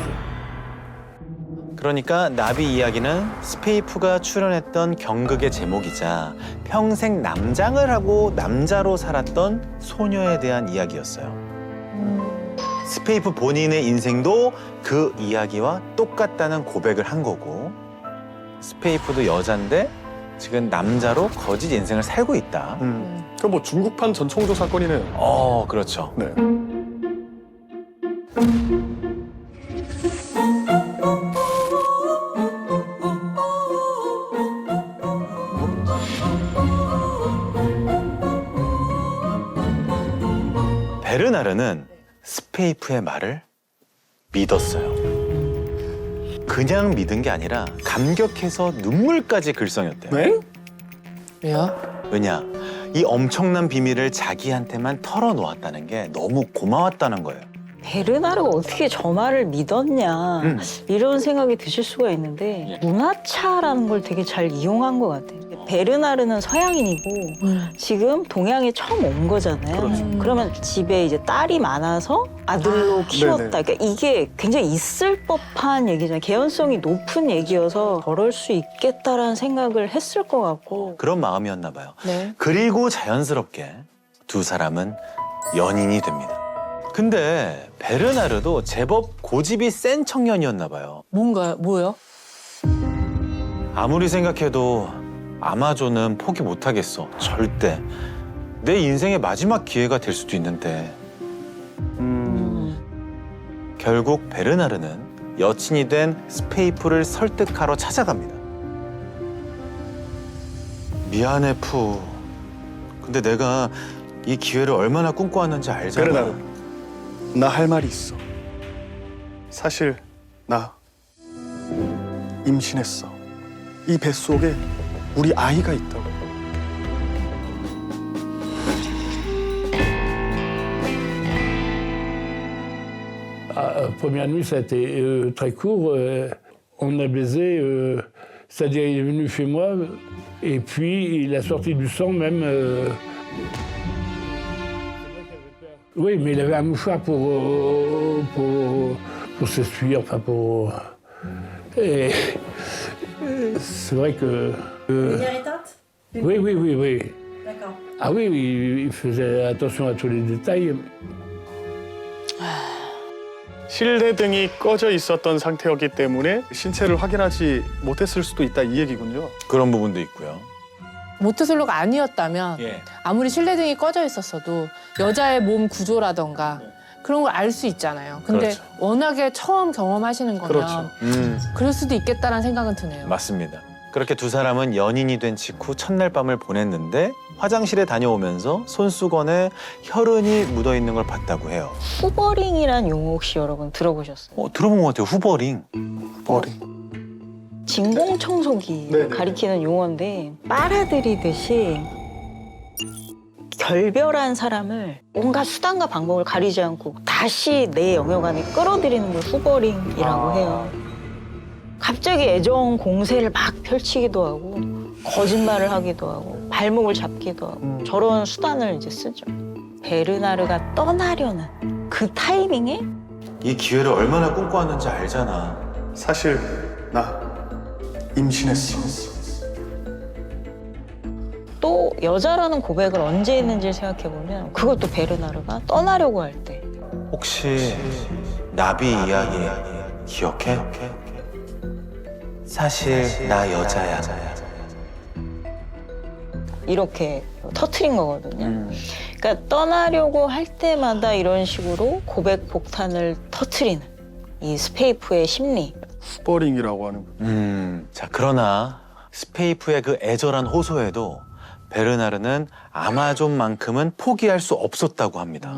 그러니까 나비 이야기는 스페이프가 출연했던 경극의 제목이자 평생 남장을 하고 남자로 살았던 소녀에 대한 이야기였어요. 스페이프 본인의 인생도 그 이야기와 똑같다는 고백을 한 거고 스페이프도 여잔데 지금 남자로 거짓 인생을 살고 있다. 그럼 뭐 중국판 전청조 사건이네요. 그렇죠. 네. 베르나르는 스페이프의 말을 믿었어요. 그냥 믿은 게 아니라 감격해서 눈물까지 글썽였대요. 네? 왜냐? 이 엄청난 비밀을 자기한테만 털어놓았다는 게 너무 고마웠다는 거예요. 베르나르가 어떻게 저 말을 믿었냐 이런 생각이 드실 수가 있는데 문화차라는 걸 되게 잘 이용한 것 같아요. 베르나르는 서양인이고 지금 동양에 처음 온 거잖아요. 그렇죠. 그러면 집에 이제 딸이 많아서 아들로 키웠다. 그러니까 이게 굉장히 있을 법한 얘기잖아요. 개연성이 높은 얘기여서 저럴 수 있겠다라는 생각을 했을 것 같고. 그런 마음이었나 봐요. 네. 그리고 자연스럽게 두 사람은 연인이 됩니다. 근데 베르나르도 제법 고집이 센 청년이었나 봐요. 뭐요? 아무리 생각해도 아마존은 포기 못하겠어. 절대. 내 인생의 마지막 기회가 될 수도 있는데. 결국 베르나르는 여친이 된 스페이프를 설득하러 찾아갑니다. 미안해, 푸. 근데 내가 이 기회를 얼마나 꿈꿔왔는지 알잖아. 베르나르, 나 할 말이 있어. 사실 나 임신했어. 이 뱃속에 우리 아이가 있다고. La première nuit, ça a été très court. On a baisé, c'est-à-dire il est venu chez moi, et puis il a sorti du sang même. Oui, mais il avait un mouchoir pour s'essuyer, enfin pour. Et c'est vrai que. Une irritante? Oui, oui, oui, oui. D'accord. Ah oui, il faisait attention à tous les détails. 실내등이 꺼져 있었던 상태였기 때문에 신체를 확인하지 못했을 수도 있다 이 얘기군요. 그런 부분도 있고요. 모태솔로가 아니었다면 예. 아무리 실내등이 꺼져 있었어도 여자의 몸 구조라던가 그런 걸 알 수 있잖아요. 근데 그렇죠. 워낙에 처음 경험하시는 거면 그렇죠. 그럴 수도 있겠다라는 생각은 드네요. 맞습니다. 그렇게 두 사람은 연인이 된 직후 첫날 밤을 보냈는데 화장실에 다녀오면서 손수건에 혈흔이 묻어있는 걸 봤다고 해요. 후버링이란 용어 혹시 여러분 들어보셨어요? 들어본 것 같아요. 후버링. 머리. 진공청소기를 네네. 가리키는 용어인데 빨아들이듯이 결별한 사람을 온갖 수단과 방법을 가리지 않고 다시 내 영역 안에 끌어들이는 걸 후버링이라고 해요. 갑자기 애정 공세를 막 펼치기도 하고 거짓말을 하기도 하고 발목을 잡기도 하고 저런 수단을 이제 쓰죠. 베르나르가 떠나려는 그 타이밍에 이 기회를 얼마나 꿈꿔왔는지 알잖아. 사실 나 임신했어. 또 여자라는 고백을 언제 했는지를 생각해보면 그것도 베르나르가 떠나려고 할 때 혹시 나비 이야기 기억해? 사실 나 여자야. 이렇게 터트린 거거든요. 그러니까 떠나려고 할 때마다 이런 식으로 고백 폭탄을 터트리는 이 스페이프의 심리. 후버링이라고 하는. 자, 그러나 스페이프의 그 애절한 호소에도 베르나르는 아마존만큼은 포기할 수 없었다고 합니다.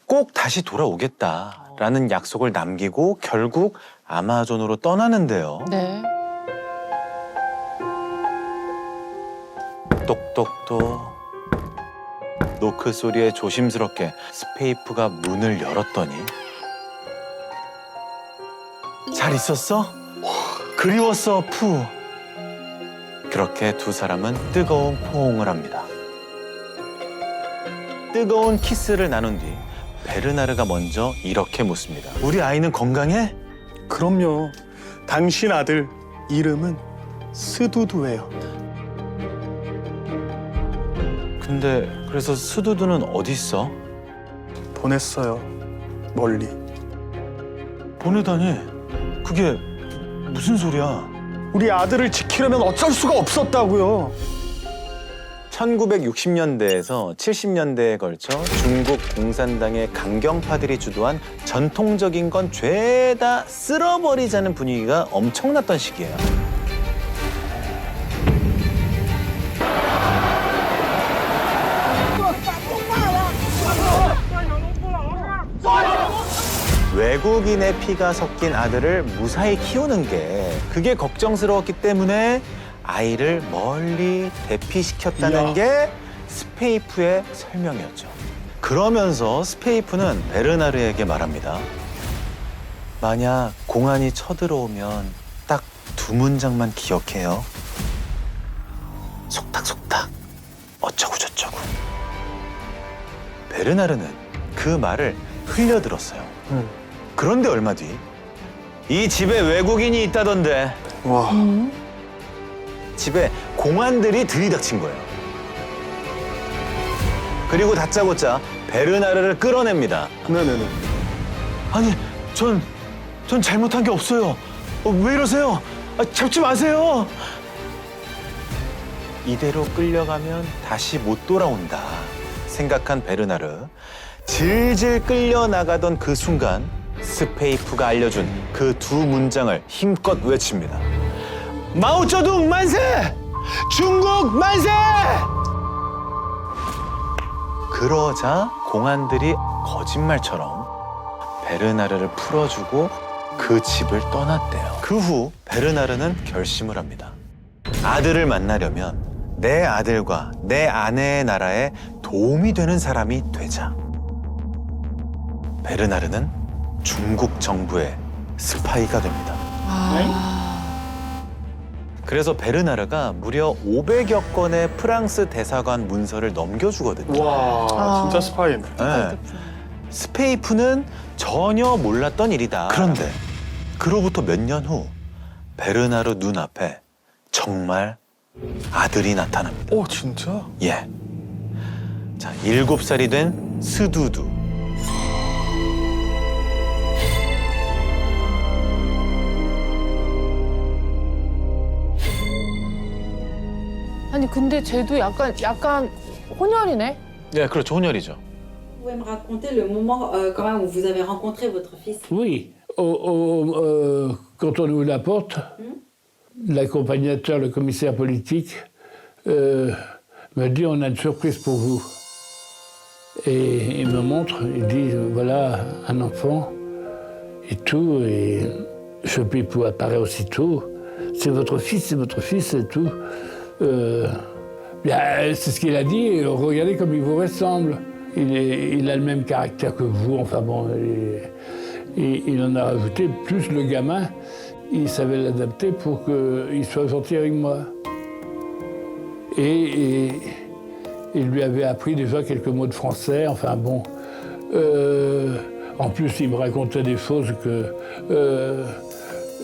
꼭 다시 돌아오겠다라는 약속을 남기고 결국 아마존으로 떠나는데요. 네. 똑똑똑. 노크 소리에 조심스럽게 스페이프가 문을 열었더니 잘 있었어? 그리웠어, 푸. 그렇게 두 사람은 뜨거운 포옹을 합니다. 뜨거운 키스를 나눈 뒤 베르나르가 먼저 이렇게 묻습니다. 우리 아이는 건강해? 그럼요. 당신 아들 이름은 스두두예요. 근데 그래서 스두두는 어디 있어? 보냈어요. 멀리. 보내다니? 그게 무슨 소리야? 우리 아들을 지키려면 어쩔 수가 없었다고요. 1960년대에서 70년대에 걸쳐 중국 공산당의 강경파들이 주도한 전통적인 건 죄다 쓸어버리자는 분위기가 엄청났던 시기예요. 외국인의 피가 섞인 아들을 무사히 키우는 게 그게 걱정스러웠기 때문에 아이를 멀리 대피시켰다는 게 스페이프의 설명이었죠. 그러면서 스페이프는 베르나르에게 말합니다. 만약 공안이 쳐들어오면 딱 두 문장만 기억해요. 속닥속닥 어쩌고저쩌고. 베르나르는 그 말을 흘려들었어요. 그런데 얼마 뒤 이 집에 외국인이 있다던데 와. 집에 공안들이 들이닥친 거예요. 그리고 다짜고짜 베르나르를 끌어냅니다. 네네네. 아니, 전 잘못한 게 없어요. 왜 이러세요? 잡지 마세요. 이대로 끌려가면 다시 못 돌아온다 생각한 베르나르. 질질 끌려나가던 그 순간 스페이프가 알려준 그 두 문장을 힘껏 외칩니다. 마오쩌둥 만세! 중국 만세! 그러자 공안들이 거짓말처럼 베르나르를 풀어주고 그 집을 떠났대요. 그 후 베르나르는 결심을 합니다. 아들을 만나려면 내 아들과 내 아내의 나라에 도움이 되는 사람이 되자. 베르나르는 중국 정부의 스파이가 됩니다. 그래서 베르나르가 무려 500여 건의 프랑스 대사관 문서를 넘겨주거든요. 와, 진짜 스파이네. 네. 스페이프는 전혀 몰랐던 일이다. 그런데 그로부터 몇 년 후 베르나르 눈앞에 정말 아들이 나타납니다. 오, 진짜? 예. 자, 7살이 된 스두두. 아니 근데 쟤도 약간 혼혈이네. 네, 그렇죠. 혼혈이죠. Vous pouvez me raconter le moment quand même où vous avez rencontré votre fils? Oui, quand on ouvre la porte, l'accompagnateur, le commissaire politique, me dit on a une surprise pour vous. Et il me montre, il dit voilà un enfant et tout, et Chepipou apparaît aussitôt. C'est votre fils et tout. C'est ce qu'il a dit, regardez comme il vous ressemble. Il a le même caractère que vous, enfin bon, il en a rajouté. Plus le gamin, il savait l'adapter pour qu'il soit gentil avec moi. Et il lui avait appris déjà quelques mots de français, enfin bon. En plus, il me racontait des choses que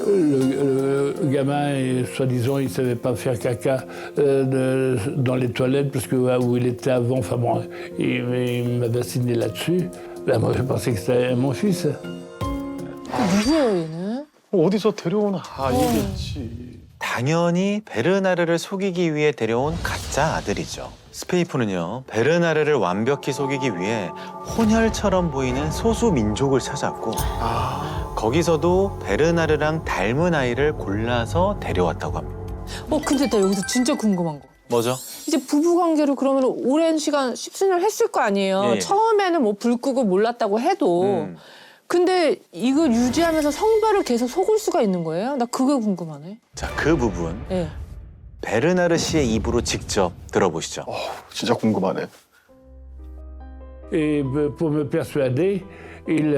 le gamin, soi-disant, il ne savait pas faire caca dans les toilettes parce que où il était avant, enfin bon, il m'a bassiné là-dessus. Là, moi, je pensais que c'était mon fils. 누구예요 얘는? 어디서 데려온 아이겠지. 당연히 베르나르를 속이기 위해 데려온 가짜 아들이죠. 스페이프는요, 베르나르를 완벽히 속이기 위해 혼혈처럼 보이는 소수 민족을 찾았고 거기서도 베르나르랑 닮은 아이를 골라서 데려왔다고 합니다. 근데 나 여기서 진짜 궁금한 거. 뭐죠? 이제 부부 관계로 그러면 오랜 시간 10수년을 했을 거 아니에요. 예. 처음에는 뭐 불 끄고 몰랐다고 해도. 근데 이걸 유지하면서 성별을 계속 속을 수가 있는 거예요? 나 그게 궁금하네. 자, 그 부분 예. 베르나르 씨의 입으로 직접 들어보시죠. 진짜 궁금하네. Et pour me persuader, il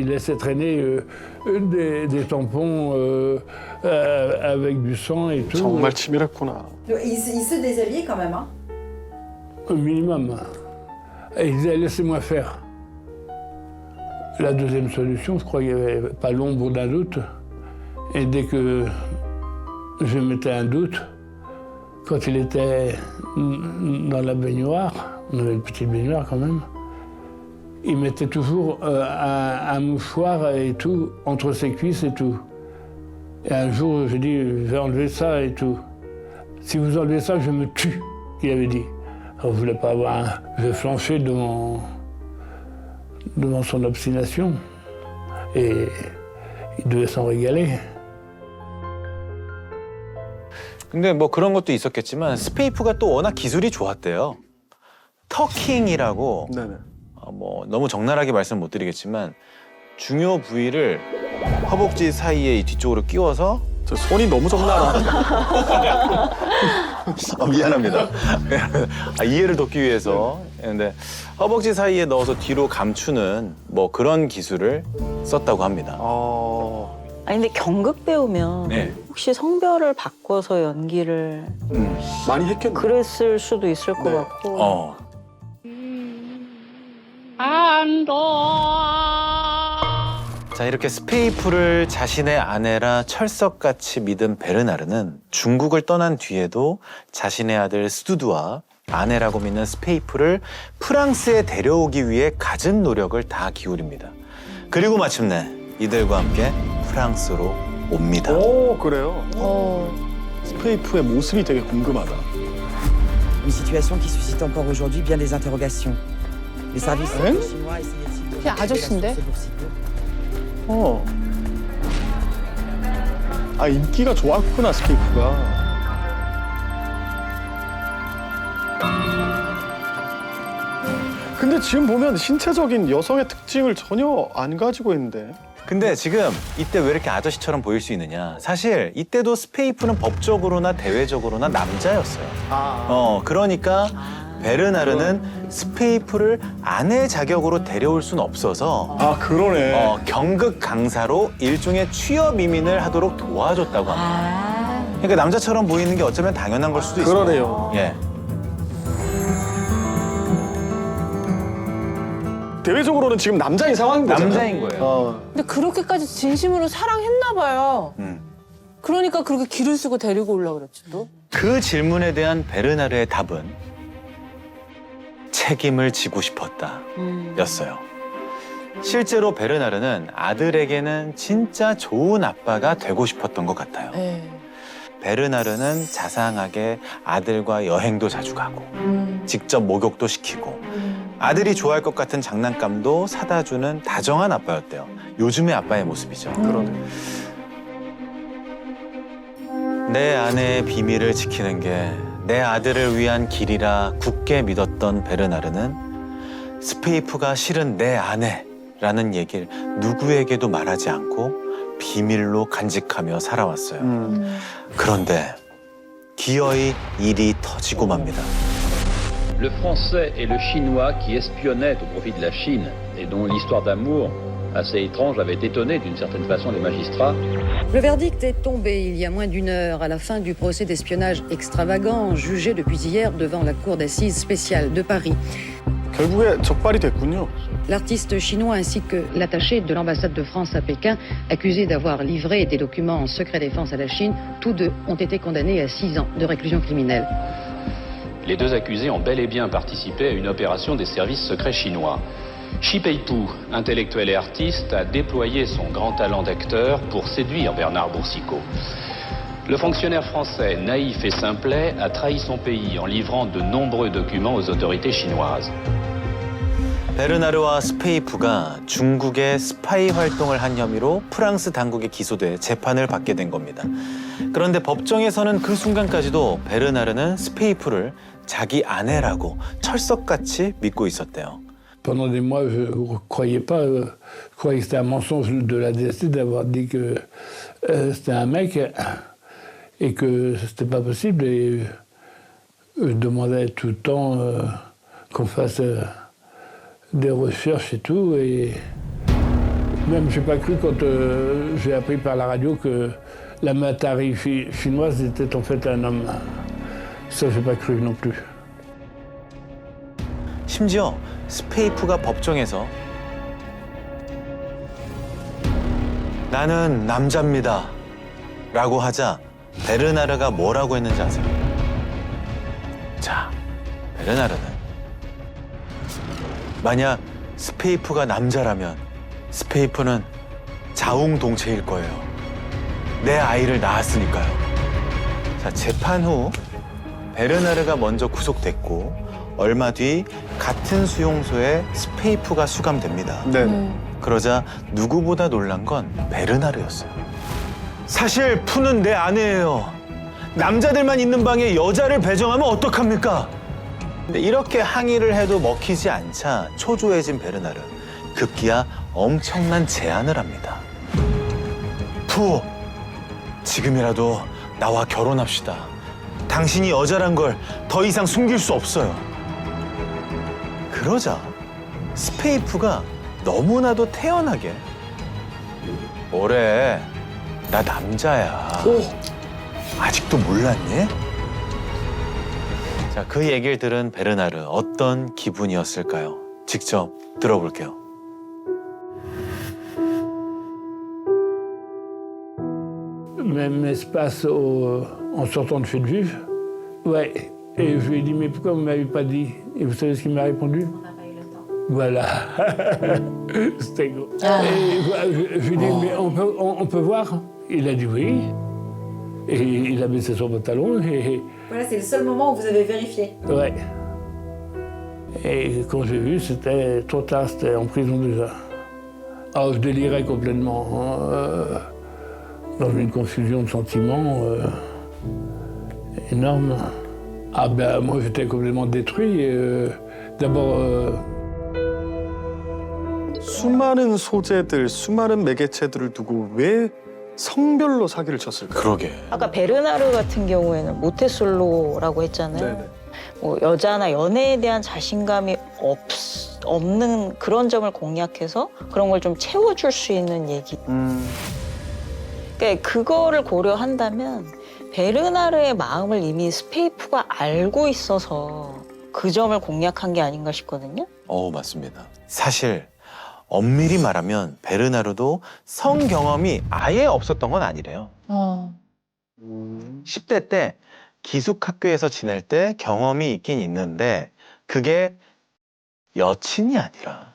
laissait traîner des tampons avec du sang et tout. 정말 치밀했구나. Il se déshabillait quand même, hein? Au minimum. Et il disait laissez-moi faire. La deuxième solution, je crois qu'il n'y avait pas l'ombre d'un doute. Et dès que je mettais un doute, quand il était dans la baignoire, on avait une petite baignoire quand même, il mettait toujours un mouchoir et tout entre ses cuisses et tout. Et un jour, j'ai dit, je vais enlever ça et tout. Si vous enlevez ça, je me tue, il avait dit. Alors, je voulais pas avoir je flanchais devant son obstination. Et il devait s'en régaler. 근데 뭐 그런 것도 있었겠지만 스페이프가 또 워낙 기술이 좋았대요. 터킹이라고 네네. 뭐 너무 적나라하게 말씀 못 드리겠지만 중요 부위를 허벅지 사이에 이 뒤쪽으로 끼워서 저 손이 너무 적나라. 미안합니다. 이해를 돕기 위해서. 근데 허벅지 사이에 넣어서 뒤로 감추는 뭐 그런 기술을 썼다고 합니다. 아니 근데 경극 배우면 네. 혹시 성별을 바꿔서 연기를 많이 했겠네. 그랬을 수도 있을 것 같고. 자, 이렇게 스페이프를 자신의 아내라 철석같이 믿은 베르나르는 중국을 떠난 뒤에도 자신의 아들 스두두와 아내라고 믿는 스페이프를 프랑스에 데려오기 위해 갖은 노력을 다 기울입니다. 그리고 마침내 이들과 함께 프랑스로 옵니다. 오, 그래요? 스페이프의 모습이 되게 궁금하다. Une situation qui suscite encore aujourd'hui bien des interrogations. Les services chinois essayaient-ils de 그냥 아저씨인데? 어. 아, 인기가 좋았구나, 스페이프가. 근데 지금 보면 신체적인 여성의 특징을 전혀 안 가지고 있는데. 근데 지금 이때 왜 이렇게 아저씨처럼 보일 수 있느냐? 사실 이때도 스페이프는 법적으로나 대외적으로나 남자였어요. 그러니까 베르나르는 스페이프를 아내 자격으로 데려올 수는 없어서 아, 그러네. 경극 강사로 일종의 취업 이민을 하도록 도와줬다고 합니다. 그러니까 남자처럼 보이는 게 어쩌면 당연한 걸 수도 있어요. 그러네요. 예. 대외적으로는 지금 남자인 상황인 거잖아요. 남자인 거예요. 근데 그렇게까지 진심으로 사랑했나 봐요. 그러니까 그렇게 기를 쓰고 데리고 오려고 그랬지 또. 그 질문에 대한 베르나르의 답은 책임을 지고 싶었다 였어요. 실제로 베르나르는 아들에게는 진짜 좋은 아빠가 되고 싶었던 것 같아요. 베르나르는 자상하게 아들과 여행도 자주 가고 직접 목욕도 시키고 아들이 좋아할 것 같은 장난감도 사다 주는 다정한 아빠였대요. 요즘의 아빠의 모습이죠. 그러네. 내 아내의 비밀을 지키는 게 내 아들을 위한 길이라 굳게 믿었던 베르나르는 스페이프가 실은 내 아내라는 얘기를 누구에게도 말하지 않고 비밀로 간직하며 살아왔어요. 그런데 기어이 일이 터지고 맙니다. Le français et le chinois qui espionnaient au profit de la Chine et dont l'histoire d'amour assez étrange avait étonné d'une certaine façon les magistrats. Le verdict est tombé il y a moins d'une heure à la fin du procès d'espionnage extravagant jugé depuis hier devant la cour d'assises spéciale de Paris. 결국에 적발이 됐군요. L'artiste chinois ainsi que l'attaché de l'ambassade de France à Pékin, accusés d'avoir livré des documents en secret défense à la Chine, tous deux ont été condamnés à 6 ans de réclusion criminelle. Les deux accusés ont bel et bien participé à une opération des services secrets chinois. Xi Peipu, intellectuel et artiste, a déployé son grand talent d'acteur pour séduire Bernard Boursicot. Le fonctionnaire français, naïf et simplet, a trahi son pays en livrant de nombreux documents aux autorités chinoises. 베르나르와 스페이프가 중국의 스파이 활동을 한 혐의로 프랑스 당국에 기소돼 재판을 받게 된 겁니다. 그런데 법정에서는 그 순간까지도 베르나르는 스페이프를 자기 아내라고 철석같이 믿고 있었대요. Pendant des mois, je ne croyais pas, je croyais que c'était un mensonge de la DST d'avoir dit que c'était un mec et que c'était pas possible. Et je demandais tout le temps qu'on fasse des recherches et tout. Et même, je n'ai pas cru quand j'ai appris par la radio que la Matari chinoise était en fait un homme. Ça, je n'ai pas cru non plus. 심지어 스페이프가 법정에서 나는 남자입니다 라고 하자 베르나르가 뭐라고 했는지 아세요? 자, 베르나르는 만약 스페이프가 남자라면 스페이프는 자웅동체일 거예요. 내 아이를 낳았으니까요. 자, 재판 후 베르나르가 먼저 구속됐고 얼마 뒤 같은 수용소에 스페이프가 수감됩니다. 네. 그러자 누구보다 놀란 건 베르나르였어요. 사실 푸는 내 아내예요. 남자들만 있는 방에 여자를 배정하면 어떡합니까? 근데 이렇게 항의를 해도 먹히지 않자 초조해진 베르나르. 급기야 엄청난 제안을 합니다. 푸, 지금이라도 나와 결혼합시다. 당신이 여자란 걸 더 이상 숨길 수 없어요. 그러자 스페이프가 너무나도 태연하게 뭐래, 나 남자야. 아직도 몰랐니? 자, 그 얘기를 들은 베르나르 어떤 기분이었을까요? 직접 들어볼게요. Même espace en sortant de chez le juge. Ouais, Et je lui ai dit, mais pourquoi vous ne m'avez pas dit? Et vous savez ce qu'il m'a répondu? Voilà. C'était gros. Et je lui ai dit, mais on peut voir? Il a dit oui. Et il a baissé son pantalon et... Voilà, c'est le seul moment où vous avez vérifié. Ouais. Et quand j'ai vu, c'était trop tard, c'était en prison déjà. Alors je délirais complètement, dans une confusion de sentiments énorme. Ah ben moi j'étais complètement détruit. D'abord... 수많은 소재들, 수많은 매개체들을 두고 왜 성별로 사기를 쳤을까요? 그러게. 아까 베르나르 같은 경우에는 모태솔로라고 했잖아요. 네네. 뭐 여자나 연애에 대한 자신감이 없는 그런 점을 공략해서 그런 걸 좀 채워줄 수 있는 얘기. 그러니까 그거를 고려한다면 베르나르의 마음을 이미 스페이프가 알고 있어서 그 점을 공략한 게 아닌가 싶거든요. 맞습니다. 사실 엄밀히 말하면 베르나르도 성 경험이 아예 없었던 건 아니래요. 10대 때 기숙학교에서 지낼 때 경험이 있긴 있는데 그게 여친이 아니라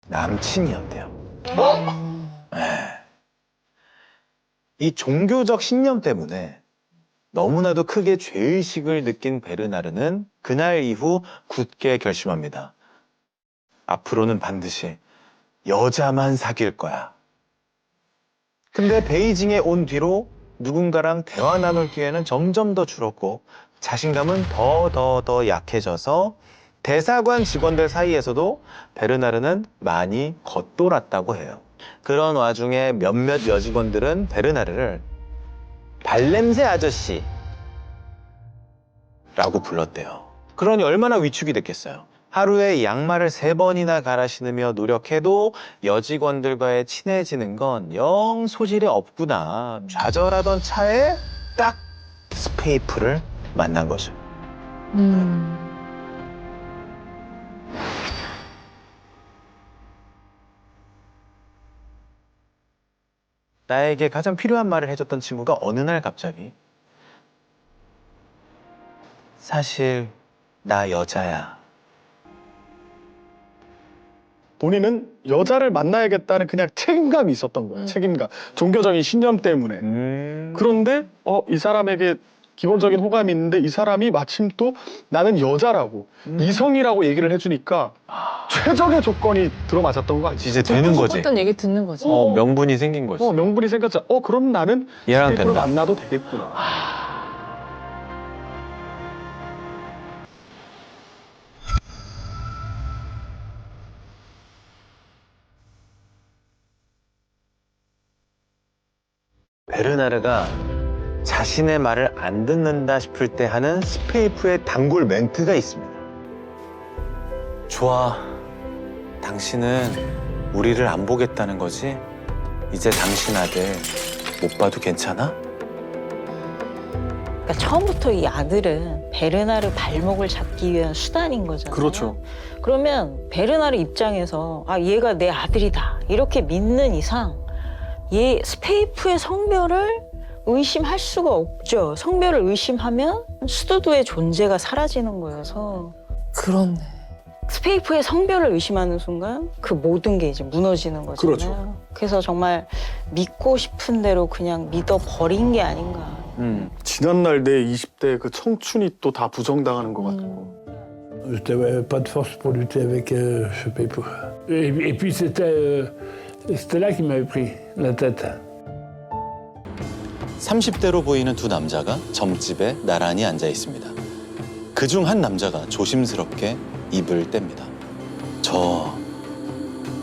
남친이었대요. 이 종교적 신념 때문에 너무나도 크게 죄의식을 느낀 베르나르는 그날 이후 굳게 결심합니다. 앞으로는 반드시 여자만 사귈 거야. 근데 베이징에 온 뒤로 누군가랑 대화 나눌 기회는 점점 더 줄었고 자신감은 더 약해져서 대사관 직원들 사이에서도 베르나르는 많이 겉돌았다고 해요. 그런 와중에 몇몇 여직원들은 베르나르를 발냄새 아저씨라고 불렀대요. 그러니 얼마나 위축이 됐겠어요. 하루에 양말을 3번이나 갈아 신으며 노력해도 여직원들과의 친해지는 건 영 소질이 없구나. 좌절하던 차에 딱 스페이프를 만난 거죠. 나에게 가장 필요한 말을 해줬던 친구가 어느 날 갑자기 사실 나 여자야. 본인은 여자를 만나야겠다는 그냥 책임감이 있었던 거예요. 책임감. 종교적인 신념 때문에. 그런데 이 사람에게 기본적인 호감이 있는데 이 사람이 마침 또 나는 여자라고 이성이라고 얘기를 해주니까 최적의 조건이 들어맞았던 거 아니지? 이제 되는 거지. 어떤 얘기 듣는 거지. 명분이 생긴 거지. 명분이 생겼잖아. 그럼 나는 얘랑 스페이프로 된다. 만나도 되겠구나. 베르나르가 자신의 말을 안 듣는다 싶을 때 하는 스페이프의 단골 멘트가 있습니다. 좋아. 당신은 우리를 안 보겠다는 거지? 이제 당신 아들 못 봐도 괜찮아? 그러니까 처음부터 이 아들은 베르나르 발목을 잡기 위한 수단인 거잖아요. 그렇죠. 그러면 베르나르 입장에서 얘가 내 아들이다 이렇게 믿는 이상 얘 스페이프의 성별을 의심할 수가 없죠. 성별을 의심하면 스두드의 존재가 사라지는 거여서. 그렇네. 스페이프의 성별을 의심하는 순간 그 모든 게 이제 무너지는 거잖아요. 그렇죠. 그래서 정말 믿고 싶은 대로 그냥 믿어버린 게 아닌가. 지난날 내 20대 그 청춘이 또 다 부정당하는 것 같고. Je n'avais pas de force pour lutter avec ce Pépou. Et puis c'était là qui m'avait pris la tête. 30대로 보이는 두 남자가 점집에 나란히 앉아 있습니다. 그중 한 남자가 조심스럽게 입을 뗍니다. 저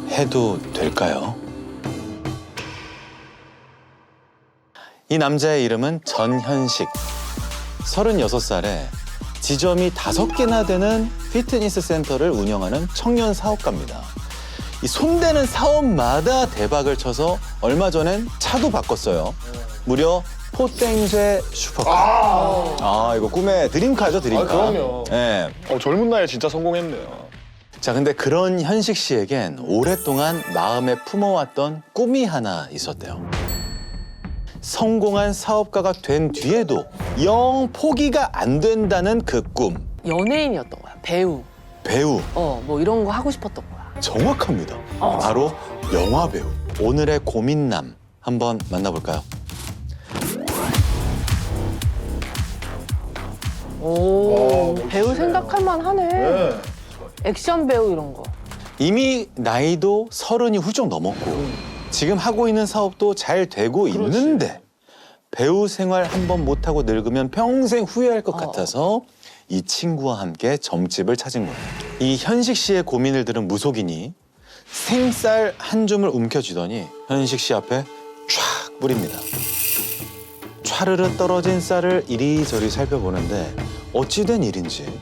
해도 될까요? 이 남자의 이름은 전현식. 36살에 지점이 5개나 되는 피트니스 센터를 운영하는 청년 사업가입니다. 이 손대는 사업마다 대박을 쳐서 얼마 전엔 차도 바꿨어요. 무려 포땡쉐 슈퍼카. 이거 꿈의 드림카죠, 드림카. 그럼요. 네. 젊은 나이에 진짜 성공했네요. 자, 근데 그런 현식 씨에겐 오랫동안 마음에 품어왔던 꿈이 하나 있었대요. 성공한 사업가가 된 뒤에도 영 포기가 안 된다는 그 꿈. 연예인이었던 거야. 배우. 배우. 뭐 이런 거 하고 싶었던 거야. 정확합니다. 바로 영화 배우. 오늘의 고민남 한번 만나볼까요? 오, 배우 생각할 만하네. 액션 배우 이런 거. 이미 나이도 30이 훌쩍 넘었고 지금 하고 있는 사업도 잘 되고 있는데 배우 생활 한번 못하고 늙으면 평생 후회할 것 같아서 이 친구와 함께 점집을 찾은 거예요. 이 현식 씨의 고민을 들은 무속인이 생쌀 한 줌을 움켜쥐더니 현식 씨 앞에 촥 뿌립니다. 촤르르 떨어진 쌀을 이리저리 살펴보는데 어찌된 일인지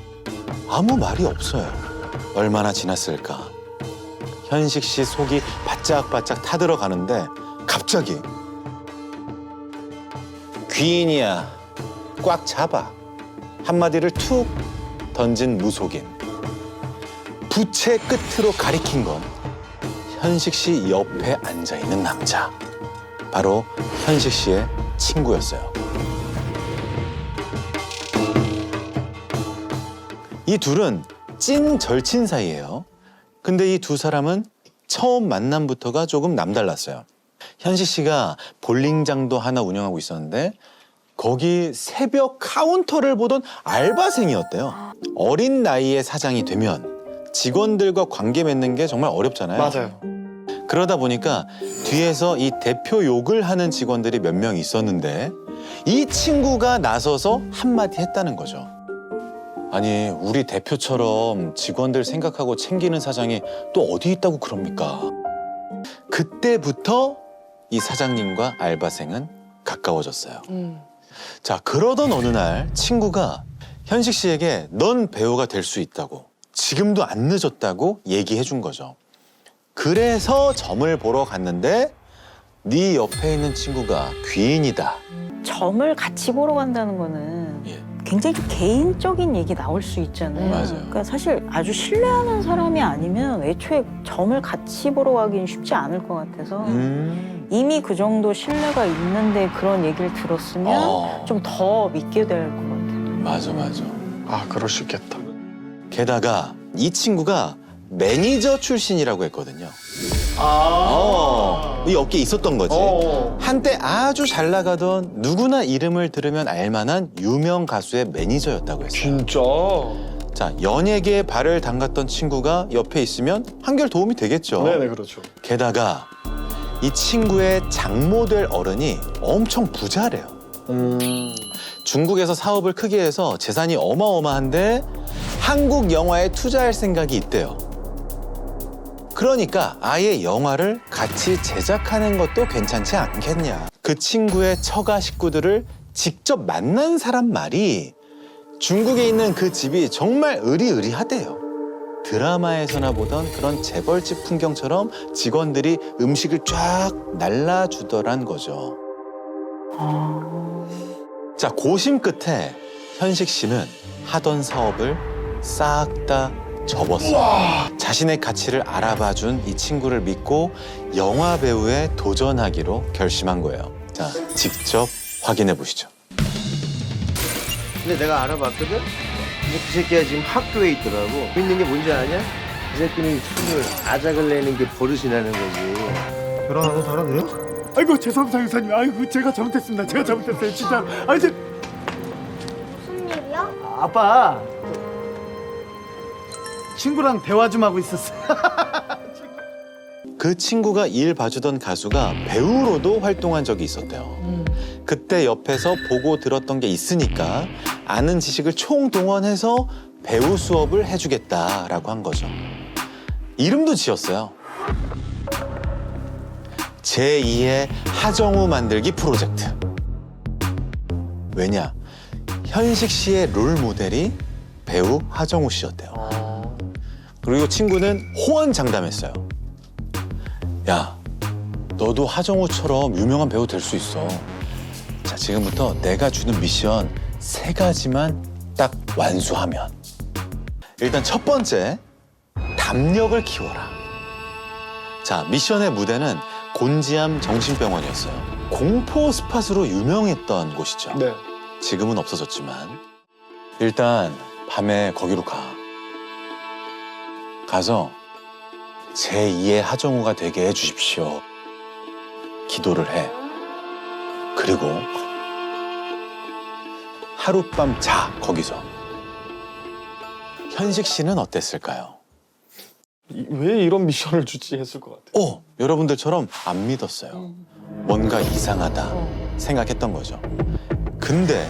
아무 말이 없어요. 얼마나 지났을까? 현식 씨 속이 바짝바짝 타들어가는데 갑자기 귀인이야, 꽉 잡아. 한마디를 툭 던진 무속인. 부채 끝으로 가리킨 건 현식 씨 옆에 앉아있는 남자. 바로 현식 씨의 친구였어요. 이 둘은 찐 절친 사이예요. 근데 이 두 사람은 처음 만남부터가 조금 남달랐어요. 현식 씨가 볼링장도 하나 운영하고 있었는데 거기 새벽 카운터를 보던 알바생이었대요. 어린 나이에 사장이 되면 직원들과 관계 맺는 게 정말 어렵잖아요. 맞아요. 그러다 보니까 뒤에서 이 대표 욕을 하는 직원들이 몇 명 있었는데 이 친구가 나서서 한마디 했다는 거죠. 아니, 우리 대표처럼 직원들 생각하고 챙기는 사장이 또 어디 있다고 그럽니까? 그때부터 이 사장님과 알바생은 가까워졌어요. 자, 그러던 어느 날 친구가 현식 씨에게 넌 배우가 될 수 있다고, 지금도 안 늦었다고 얘기해 준 거죠. 그래서 점을 보러 갔는데 네 옆에 있는 친구가 귀인이다. 점을 같이 보러 간다는 거는 예. 굉장히 좀 개인적인 얘기 나올 수 있잖아요. 맞아요. 그러니까 사실 아주 신뢰하는 사람이 아니면 애초에 점을 같이 보러 가기는 쉽지 않을 것 같아서 이미 그 정도 신뢰가 있는데 그런 얘기를 들었으면 좀 더 믿게 될 것 같아요. 맞아, 맞아. 아, 그럴 수 있겠다. 게다가 이 친구가 매니저 출신이라고 했거든요. 이 업계에 있었던 거지. 한때 아주 잘 나가던 누구나 이름을 들으면 알만한 유명 가수의 매니저였다고 했어요. 진짜? 자, 연예계에 발을 담갔던 친구가 옆에 있으면 한결 도움이 되겠죠. 네네, 그렇죠. 게다가 이 친구의 장모 될 어른이 엄청 부자래요. 중국에서 사업을 크게 해서 재산이 어마어마한데 한국 영화에 투자할 생각이 있대요. 그러니까 아예 영화를 같이 제작하는 것도 괜찮지 않겠냐. 그 친구의 처가 식구들을 직접 만난 사람 말이 중국에 있는 그 집이 정말 으리으리하대요. 드라마에서나 보던 그런 재벌집 풍경처럼 직원들이 음식을 쫙 날라주더란 거죠. 자, 고심 끝에 현식 씨는 하던 사업을 싹 다 접었어요. 자신의 가치를 알아봐준 이 친구를 믿고 영화 배우에 도전하기로 결심한 거예요. 자, 직접 확인해 보시죠. 근데 내가 알아봤거든? 근데 그 새끼가 지금 학교에 있더라고. 있는 게 뭔지 아냐? 그 새끼는 손을 아작을 내는 게 버릇이라는 거지. 결혼하는 사람이요? 아이고 죄송합니다 형사님. 아이고 제가 잘못했습니다. 제가 잘못했어요 진짜. 아 이제 무슨 일이야? 아빠 친구랑 대화 좀 하고 있었어요. 그 친구가 일 봐주던 가수가 배우로도 활동한 적이 있었대요. 그때 옆에서 보고 들었던 게 있으니까 아는 지식을 총동원해서 배우 수업을 해주겠다라고 한 거죠. 이름도 지었어요. 제2의 하정우 만들기 프로젝트. 왜냐? 현식 씨의 롤 모델이 배우 하정우 씨였대요. 그리고 친구는 호언장담했어요. 야, 너도 하정우처럼 유명한 배우 될 수 있어. 자, 지금부터 내가 주는 미션 3가지만 딱 완수하면. 일단 첫 번째, 담력을 키워라. 자, 미션의 무대는 곤지암 정신병원이었어요. 공포 스팟으로 유명했던 곳이죠. 네. 지금은 없어졌지만 일단 밤에 거기로 가. 가서 제2의 하정우가 되게 해주십시오. 기도를 해. 그리고 하룻밤 자, 거기서. 현식 씨는 어땠을까요? 왜 이런 미션을 주지 했을 것 같아요. 여러분들처럼 안 믿었어요. 뭔가 이상하다 생각했던 거죠. 근데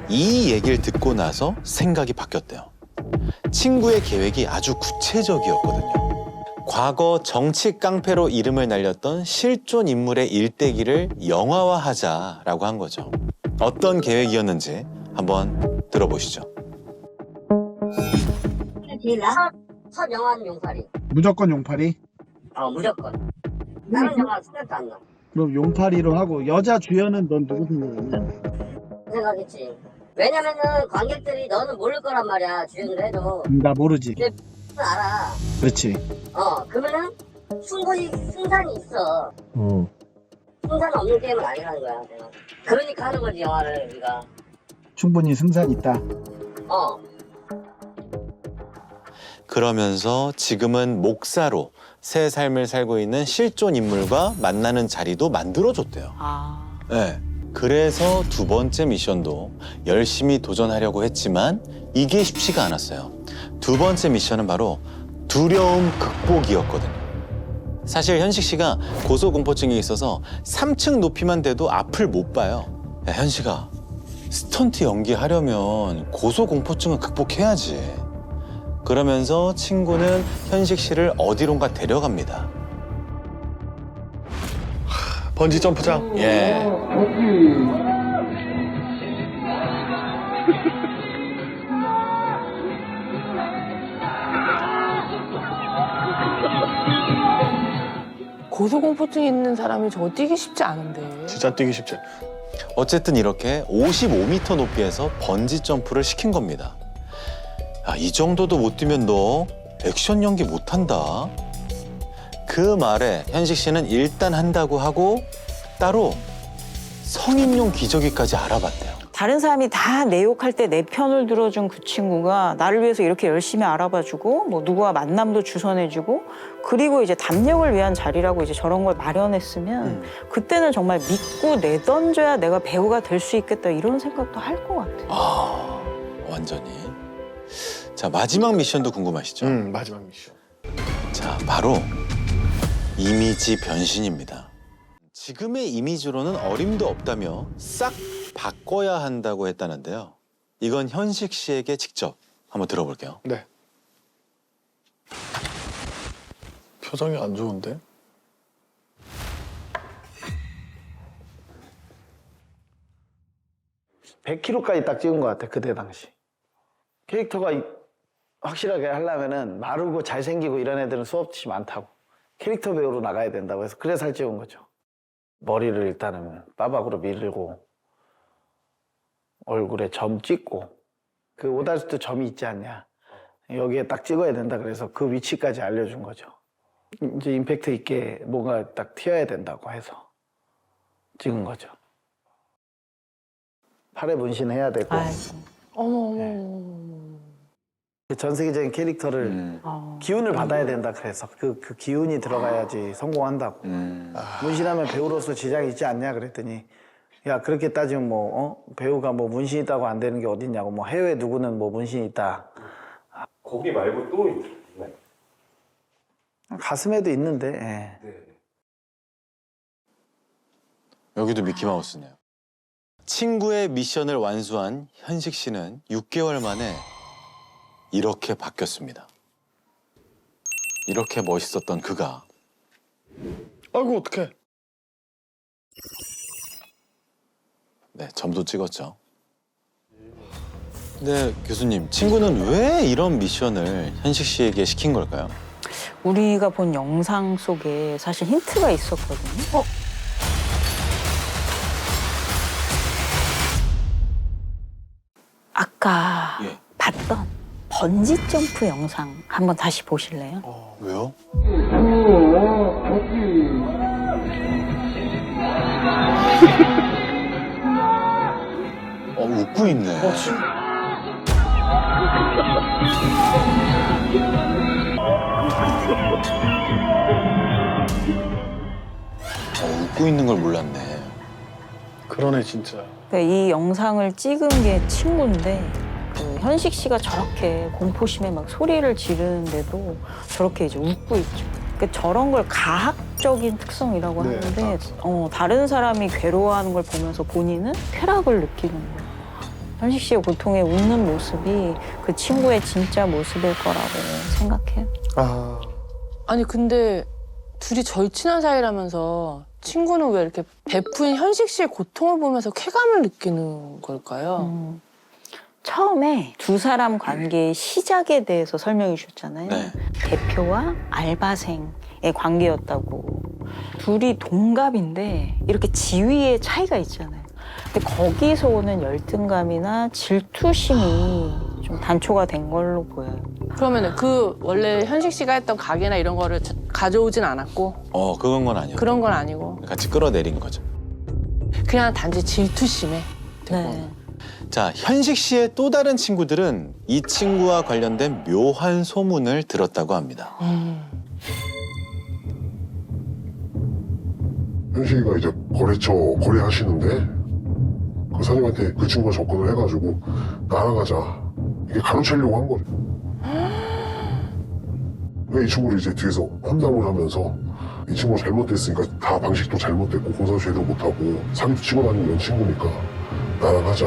이 얘기를 듣고 나서 생각이 바뀌었대요. 친구의 계획이 아주 구체적이었거든요. 과거 정치 깡패로 이름을 날렸던 실존 인물의 일대기를 영화화하자라고 한 거죠. 어떤 계획이었는지 한번 들어보시죠. 첫 영화는 용팔이. 무조건 용팔이? 무조건. 다른 영화 생각도 안 나. 그럼 용팔이로 하고 여자 주연은 넌 누구 생각했냐? 생각했지. 왜냐면은 관객들이 너는 모를 거란 말이야. 주연을 해도. 나 모르지. 근데 알아. 그렇지. 그러면은 충분히 승산이 있어. 승산 없는 게임은 아니라는 거야. 내가. 그러니까 하는 거지 영화를 우리가. 충분히 승산 있다. 그러면서 지금은 목사로 새 삶을 살고 있는 실존 인물과 만나는 자리도 만들어줬대요. 네. 그래서 두 번째 미션도 열심히 도전하려고 했지만 이게 쉽지가 않았어요. 두 번째 미션은 바로 두려움 극복이었거든요. 사실 현식 씨가 고소공포증이 있어서 3층 높이만 돼도 앞을 못 봐요. 야, 현식아, 스턴트 연기하려면 고소공포증은 극복해야지. 그러면서 친구는 현식 씨를 어디론가 데려갑니다. 번지 점프장. 예. 고소공포증 있는 사람이 저거 뛰기 쉽지 않은데. 진짜 뛰기 쉽지. 어쨌든 이렇게 55m 높이에서 번지 점프를 시킨 겁니다. 이 정도도 못 뛰면 너 액션 연기 못한다. 그 말에 현식 씨는 일단 한다고 하고 따로 성인용 기저귀까지 알아봤대요. 다른 사람이 다 내 욕할 때 내 편을 들어준 그 친구가 나를 위해서 이렇게 열심히 알아봐주고 뭐 누구와 만남도 주선해주고 그리고 이제 담력을 위한 자리라고 이제 저런 걸 마련했으면 그때는 정말 믿고 내던져야 내가 배우가 될 수 있겠다 이런 생각도 할 것 같아요. 완전히. 자, 마지막 미션도 궁금하시죠? 마지막 미션. 자, 바로 이미지 변신입니다. 지금의 이미지로는 어림도 없다며 싹 바꿔야 한다고 했다는데요. 이건 현식 씨에게 직접 한번 들어볼게요. 네. 표정이 안 좋은데? (100kg까지) 딱 찍은 것 같아 그때 당시. 캐릭터가 확실하게 하려면은 마르고 잘생기고 이런 애들은 수없이 많다고. 캐릭터 배우로 나가야 된다고 해서 그래서 살 찍은 거죠. 머리를 일단은 빠박으로 밀고 얼굴에 점 찍고 그 오다수도 점이 있지 않냐. 여기에 딱 찍어야 된다 그래서 그 위치까지 알려준 거죠. 이제 임팩트 있게 뭔가 딱 튀어야 된다고 해서 찍은 거죠. 팔에 문신해야 되고. 전 세계적인 캐릭터를 기운을 받아야 된다 그래서 그 기운이 들어가야지 성공한다고. 문신하면 배우로서 지장이 있지 않냐 그랬더니 야 그렇게 따지면 뭐 배우가 뭐 문신 있다고 안 되는 게 어딨냐고. 뭐 해외 누구는 뭐 문신 있다. 거기 말고 또 있나요? 가슴에도 있는데. 예. 여기도 미키마우스네요. 친구의 미션을 완수한 현식 씨는 6개월 만에 이렇게 바뀌었습니다. 이렇게 멋있었던 그가 아이고 어떡해. 네, 점도 찍었죠. 근데 교수님, 친구는 왜 이런 미션을 현식 씨에게 시킨 걸까요? 우리가 본 영상 속에 사실 힌트가 있었거든요. 아까 봤던 번지 점프 영상 한번 다시 보실래요? 왜요? 웃고 있네. 웃고 있는 걸 몰랐네. 그러네 진짜. 그러니까 이 영상을 찍은 게 친구인데 그 현식 씨가 저렇게 공포심에 막 소리를 지르는데도 저렇게 이제 웃고 있죠. 그러니까 저런 걸 가학적인 특성이라고 네, 하는데 다른 사람이 괴로워하는 걸 보면서 본인은 쾌락을 느끼는 거예요. 현식 씨의 고통에 웃는 모습이 그 친구의 진짜 모습일 거라고 생각해요. 아니 근데 둘이 절친한 사이라면서 친구는 왜 이렇게 베푼 현식 씨의 고통을 보면서 쾌감을 느끼는 걸까요? 처음에 두 사람 관계의 시작에 대해서 설명해 주셨잖아요. 네. 대표와 알바생의 관계였다고. 둘이 동갑인데 이렇게 지위의 차이가 있잖아요. 근데 거기서 오는 열등감이나 질투심이 좀 단초가 된 걸로 보여요. 그러면 그 원래 현식 씨가 했던 가게나 이런 거를 가져오진 않았고 그건 건 아니고. 그런 건 아니고 같이 끌어내린 거죠. 그냥 단지 질투심에. 네. 자, 현식 씨의 또 다른 친구들은 이 친구와 관련된 묘한 소문을 들었다고 합니다. 현식이가 이제 거래처 거래하시는데 그 사장님한테 그 친구가 접근을 해가지고 날아가자 이게 가로채려고 한 거죠. 그러니까 이 친구를 이제 뒤에서 험담을 하면서 이 친구가 잘못됐으니까 다 방식도 잘못됐고 공사 제대로 못하고 사기도 치고 다니는 이런 친구니까 날아가자.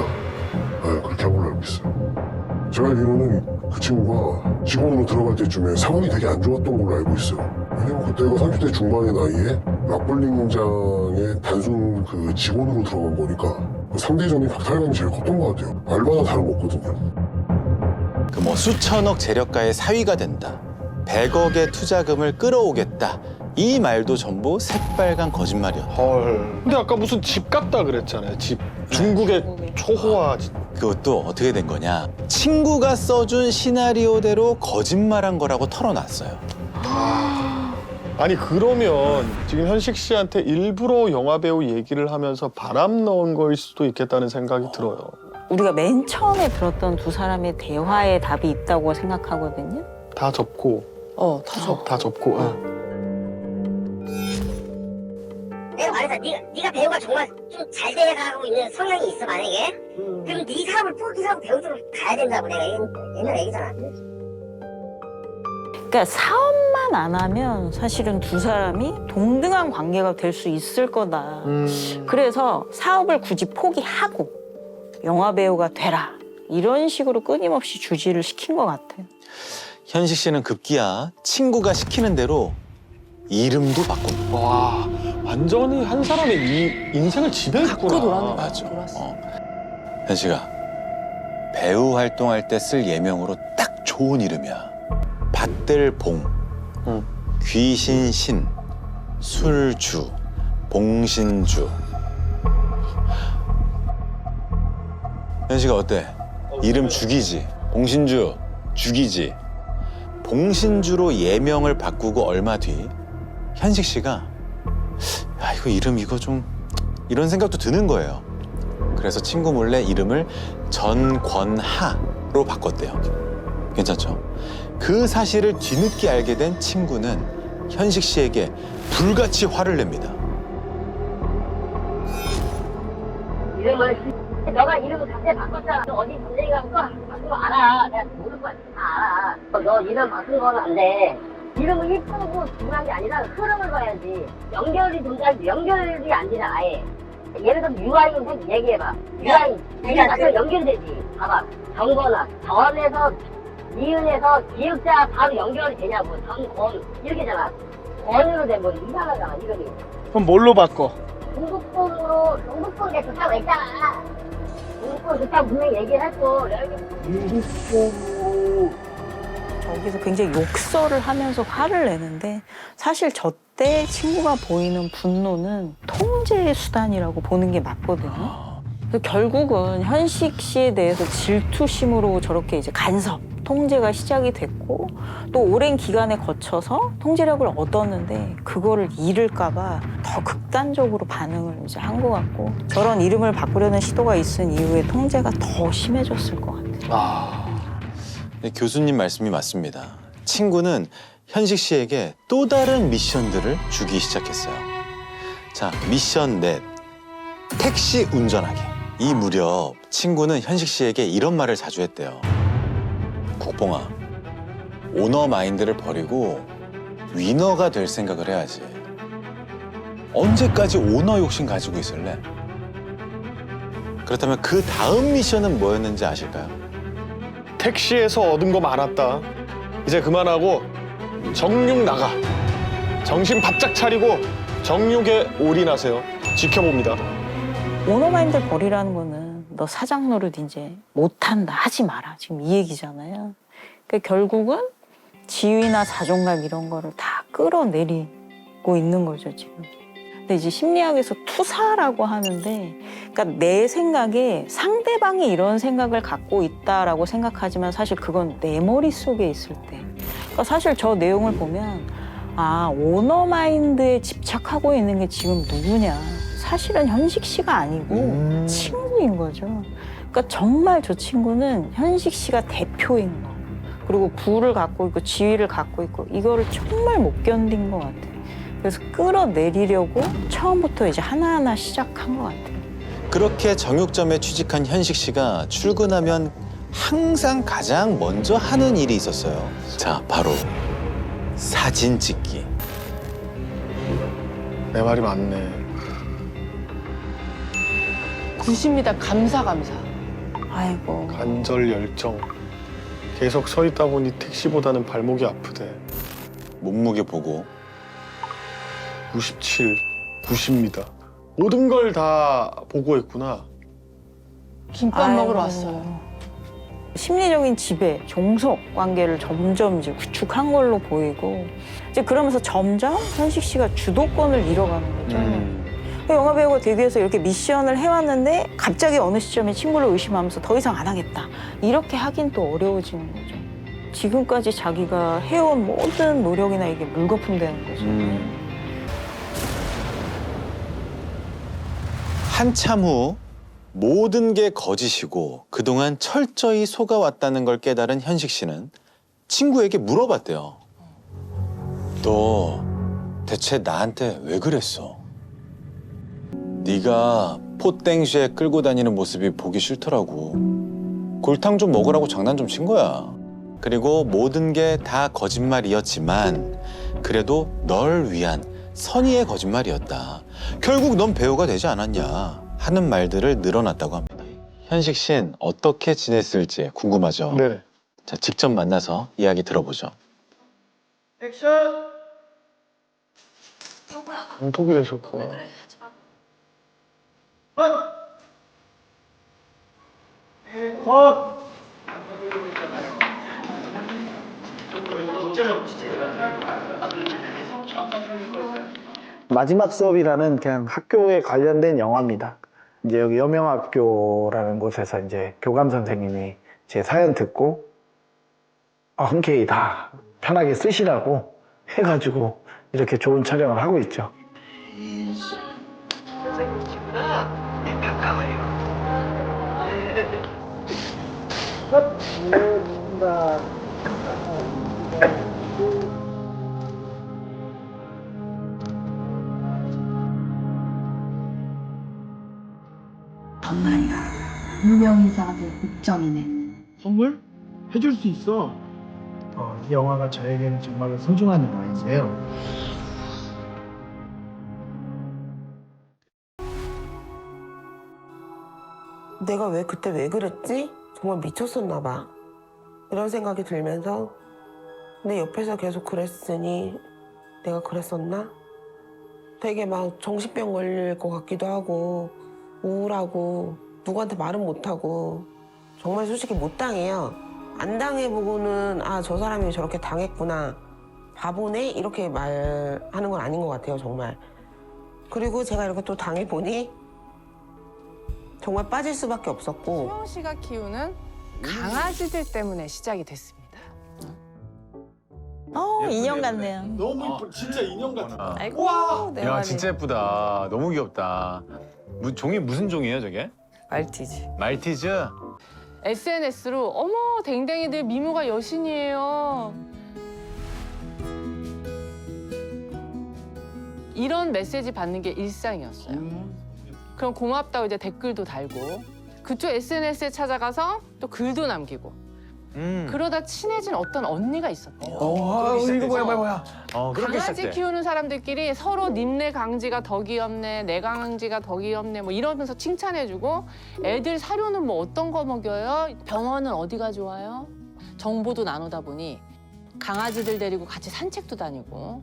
네, 그렇게 한 걸로 알고 있어요. 제가 알기로는 그 친구가 직원으로 들어갈 때쯤에 상황이 되게 안 좋았던 걸로 알고 있어요. 왜냐면 그때가 30대 중반의 나이에 락블링장의 단순 그 직원으로 들어간 거니까 상대적인 박탈감이 제일 컸던 것 같아요. 알바나 다름없거든요. 그 뭐 수천억 재력가의 사위가 된다. 100억의 투자금을 끌어오겠다. 이 말도 전부 새빨간 거짓말이었다. 헐. 근데 아까 무슨 집 같다 그랬잖아요. 집. 중국의 초호화. 그것도 어떻게 된 거냐. 친구가 써준 시나리오대로 거짓말한 거라고 털어놨어요. 아니 그러면 지금 현식 씨한테 일부러 영화배우 얘기를 하면서 바람 넣은 거일 수도 있겠다는 생각이 들어요. 우리가 맨 처음에 들었던 두 사람의 대화에 답이 있다고 생각하거든요. 다 접고. 다 접고. 내가 말해서 네가 배우가 정말 좀 잘 돼가고 있는 성향이 있어 만약에 그럼 네 사업을 포기하고 배우 쪽으로 가야 된다고 내가 옛날에 얘기잖아. 그러니까 사업만 안 하면 사실은 두 사람이 동등한 관계가 될 수 있을 거다. 그래서 사업을 굳이 포기하고 영화 배우가 되라. 이런 식으로 끊임없이 주지를 시킨 것 같아요. 현식 씨는 급기야 친구가 시키는 대로 이름도 바꾼다. 와, 완전히 한 사람의 이 인생을 지배했구나. 맞아. 현식아, 배우 활동할 때 쓸 예명으로 딱 좋은 이름이야. 밭들봉, 귀신신, 술주, 봉신주. 현식아 어때? 이름 죽이지. 봉신주, 죽이지. 봉신주로 예명을 바꾸고 얼마 뒤 현식 씨가 야 이거 이름 이거 좀 이런 생각도 드는 거예요. 그래서 친구 몰래 이름을 전권하로 바꿨대요. 괜찮죠? 그 사실을 뒤늦게 알게 된 친구는 현식 씨에게 불같이 화를 냅니다. 이름을 너가 이름을 갑자기 바꿨잖아. 너 어디 분쟁이 가고 바꾼 거 알아. 내가 모르는 거 다 알아. 너 이름 바꾼 거는 안 돼. 이름을 이쁘고 중요한 게 아니라 흐름을 봐야지. 연결이 존재하지. 연결이 안 되잖아 아예. 예를 들어 유아인 얘기해봐. 유아인 자체가 연결되지. 봐봐. 정거나 전에서 이은에서 기역자 바로 연결이 되냐고. 전권 이렇게잖아. 권으로 된 거지. 이상하잖아 이름이. 그럼 뭘로 바꿔? 중국풍 좋다고 했잖아. 중국풍 좋다고 분명히 얘기를 했고. 저기서 굉장히 욕설을 하면서 화를 내는데 사실 저때 친구가 보이는 분노는 통제의 수단이라고 보는 게 맞거든요. 그래서 결국은 현식 씨에 대해서 질투심으로 저렇게 이제 간섭, 통제가 시작이 됐고 또 오랜 기간에 거쳐서 통제력을 얻었는데 그거를 잃을까 봐 더 극단적으로 반응을 이제 한 것 같고 저런 이름을 바꾸려는 시도가 있은 이후에 통제가 더 심해졌을 것 같아요. 네, 교수님 말씀이 맞습니다. 친구는 현식 씨에게 또 다른 미션들을 주기 시작했어요. 자, 미션 넷. 택시 운전하기. 이 무렵 친구는 현식 씨에게 이런 말을 자주 했대요. 국뽕아, 오너 마인드를 버리고 위너가 될 생각을 해야지. 언제까지 오너 욕심 가지고 있을래? 그렇다면 그 다음 미션은 뭐였는지 아실까요? 택시에서 얻은 거 많았다. 이제 그만하고 정육 나가. 정신 바짝 차리고 정육에 올인하세요. 지켜봅니다. 오너마인드를 버리라는 거는 너 사장 노릇 이제 못한다, 하지 마라. 지금 이 얘기잖아요. 그러니까 결국은 지위나 자존감 이런 거를 다 끌어내리고 있는 거죠, 지금. 근데 이제 심리학에서 투사라고 하는데 그러니까 내 생각에 상대방이 이런 생각을 갖고 있다라고 생각하지만 사실 그건 내 머릿속에 있을 때. 그러니까 사실 저 내용을 보면 아, 오너마인드에 집착하고 있는 게 지금 누구냐. 사실은 현식 씨가 아니고 친구인 거죠. 그러니까 정말 저 친구는 현식 씨가 대표인 거. 그리고 부를 갖고 있고 지위를 갖고 있고 이거를 정말 못 견딘 것 같아요. 그래서 끌어내리려고 처음부터 이제 하나하나 시작한 것 같아요. 그렇게 정육점에 취직한 현식 씨가 출근하면 항상 가장 먼저 하는 일이 있었어요. 자, 바로 사진 찍기. 내 말이 맞네. 굿입니다. 감사. 아이고. 관절 열정. 계속 서 있다 보니 택시보다는 발목이 아프대. 몸무게 보고. 97, 90입니다. 모든 걸 다 보고했구나. 김밥 먹으러 왔어요. 심리적인 지배, 종속 관계를 점점 이제 구축한 걸로 보이고 이제 그러면서 점점 현식 씨가 주도권을 잃어가는 거죠. 영화 배우가 데뷔해서 이렇게 미션을 해왔는데 갑자기 어느 시점에 친구를 의심하면서 더 이상 안 하겠다. 이렇게 하긴 또 어려워지는 거죠. 지금까지 자기가 해온 모든 노력이나 이게 물거품되는 거죠. 한참 후 모든 게 거짓이고 그동안 철저히 속아왔다는 걸 깨달은 현식 씨는 친구에게 물어봤대요. 너 대체 나한테 왜 그랬어? 네가 포땡쉐 끌고 다니는 모습이 보기 싫더라고. 골탕 좀 먹으라고 장난 좀 친 거야. 그리고 모든 게 다 거짓말이었지만 그래도 널 위한 선의의 거짓말이었다. 결국 넌 배우가 되지 않았냐 하는 말들을 늘어놨다고 합니다. 현식 씨는 어떻게 지냈을지 궁금하죠? 네. 자, 직접 만나서 이야기 들어보죠. 액션! 톡이 되셨구나. 마지막 수업이라는 그냥 학교에 관련된 영화입니다. 이제 여기 여명학교라는 곳에서 이제 교감 선생님이 제 사연 듣고 흔쾌히 다 편하게 쓰시라고 해가지고 이렇게 좋은 촬영을 하고 있죠. 선생님 친구라 가까워요. 정말이야. 유명인사한테 국정이네. 선물? 해줄 수 있어. 이 영화가 저에게는 정말 소중한 영화이세요. 내가 왜 그때 왜 그랬지? 정말 미쳤었나 봐. 이런 생각이 들면서 내 옆에서 계속 그랬으니 내가 그랬었나? 되게 막 정신병 걸릴 것 같기도 하고 우울하고 누구한테 말은 못하고 정말 솔직히 못 당해요. 안 당해보고는 아, 저 사람이 저렇게 당했구나. 바보네? 이렇게 말하는 건 아닌 것 같아요, 정말. 그리고 제가 이렇게 또 당해보니 정말 빠질 수밖에 없었고 수영 씨가 키우는 강아지들 때문에 시작이 됐습니다. 인형 같네요. 너무 이쁜 진짜 인형 같아. 아이고, 와. 내 야 말이. 진짜 예쁘다. 너무 귀엽다. 종이 무슨 종이에요 저게? 말티즈. 말티즈? SNS로 어머 댕댕이들 미모가 여신이에요. 이런 메시지 받는 게 일상이었어요. 그럼 고맙다고 이제 댓글도 달고 그쪽 SNS에 찾아가서 또 글도 남기고 그러다 친해진 어떤 언니가 있었대요. 이거 뭐야. 그렇게 강아지 시작돼. 키우는 사람들끼리 서로 님네 강지가 더 귀엽네, 내 강지가 더 귀엽네 뭐 이러면서 칭찬해주고 애들 사료는 뭐 어떤 거 먹여요? 병원은 어디가 좋아요? 정보도 나누다 보니 강아지들 데리고 같이 산책도 다니고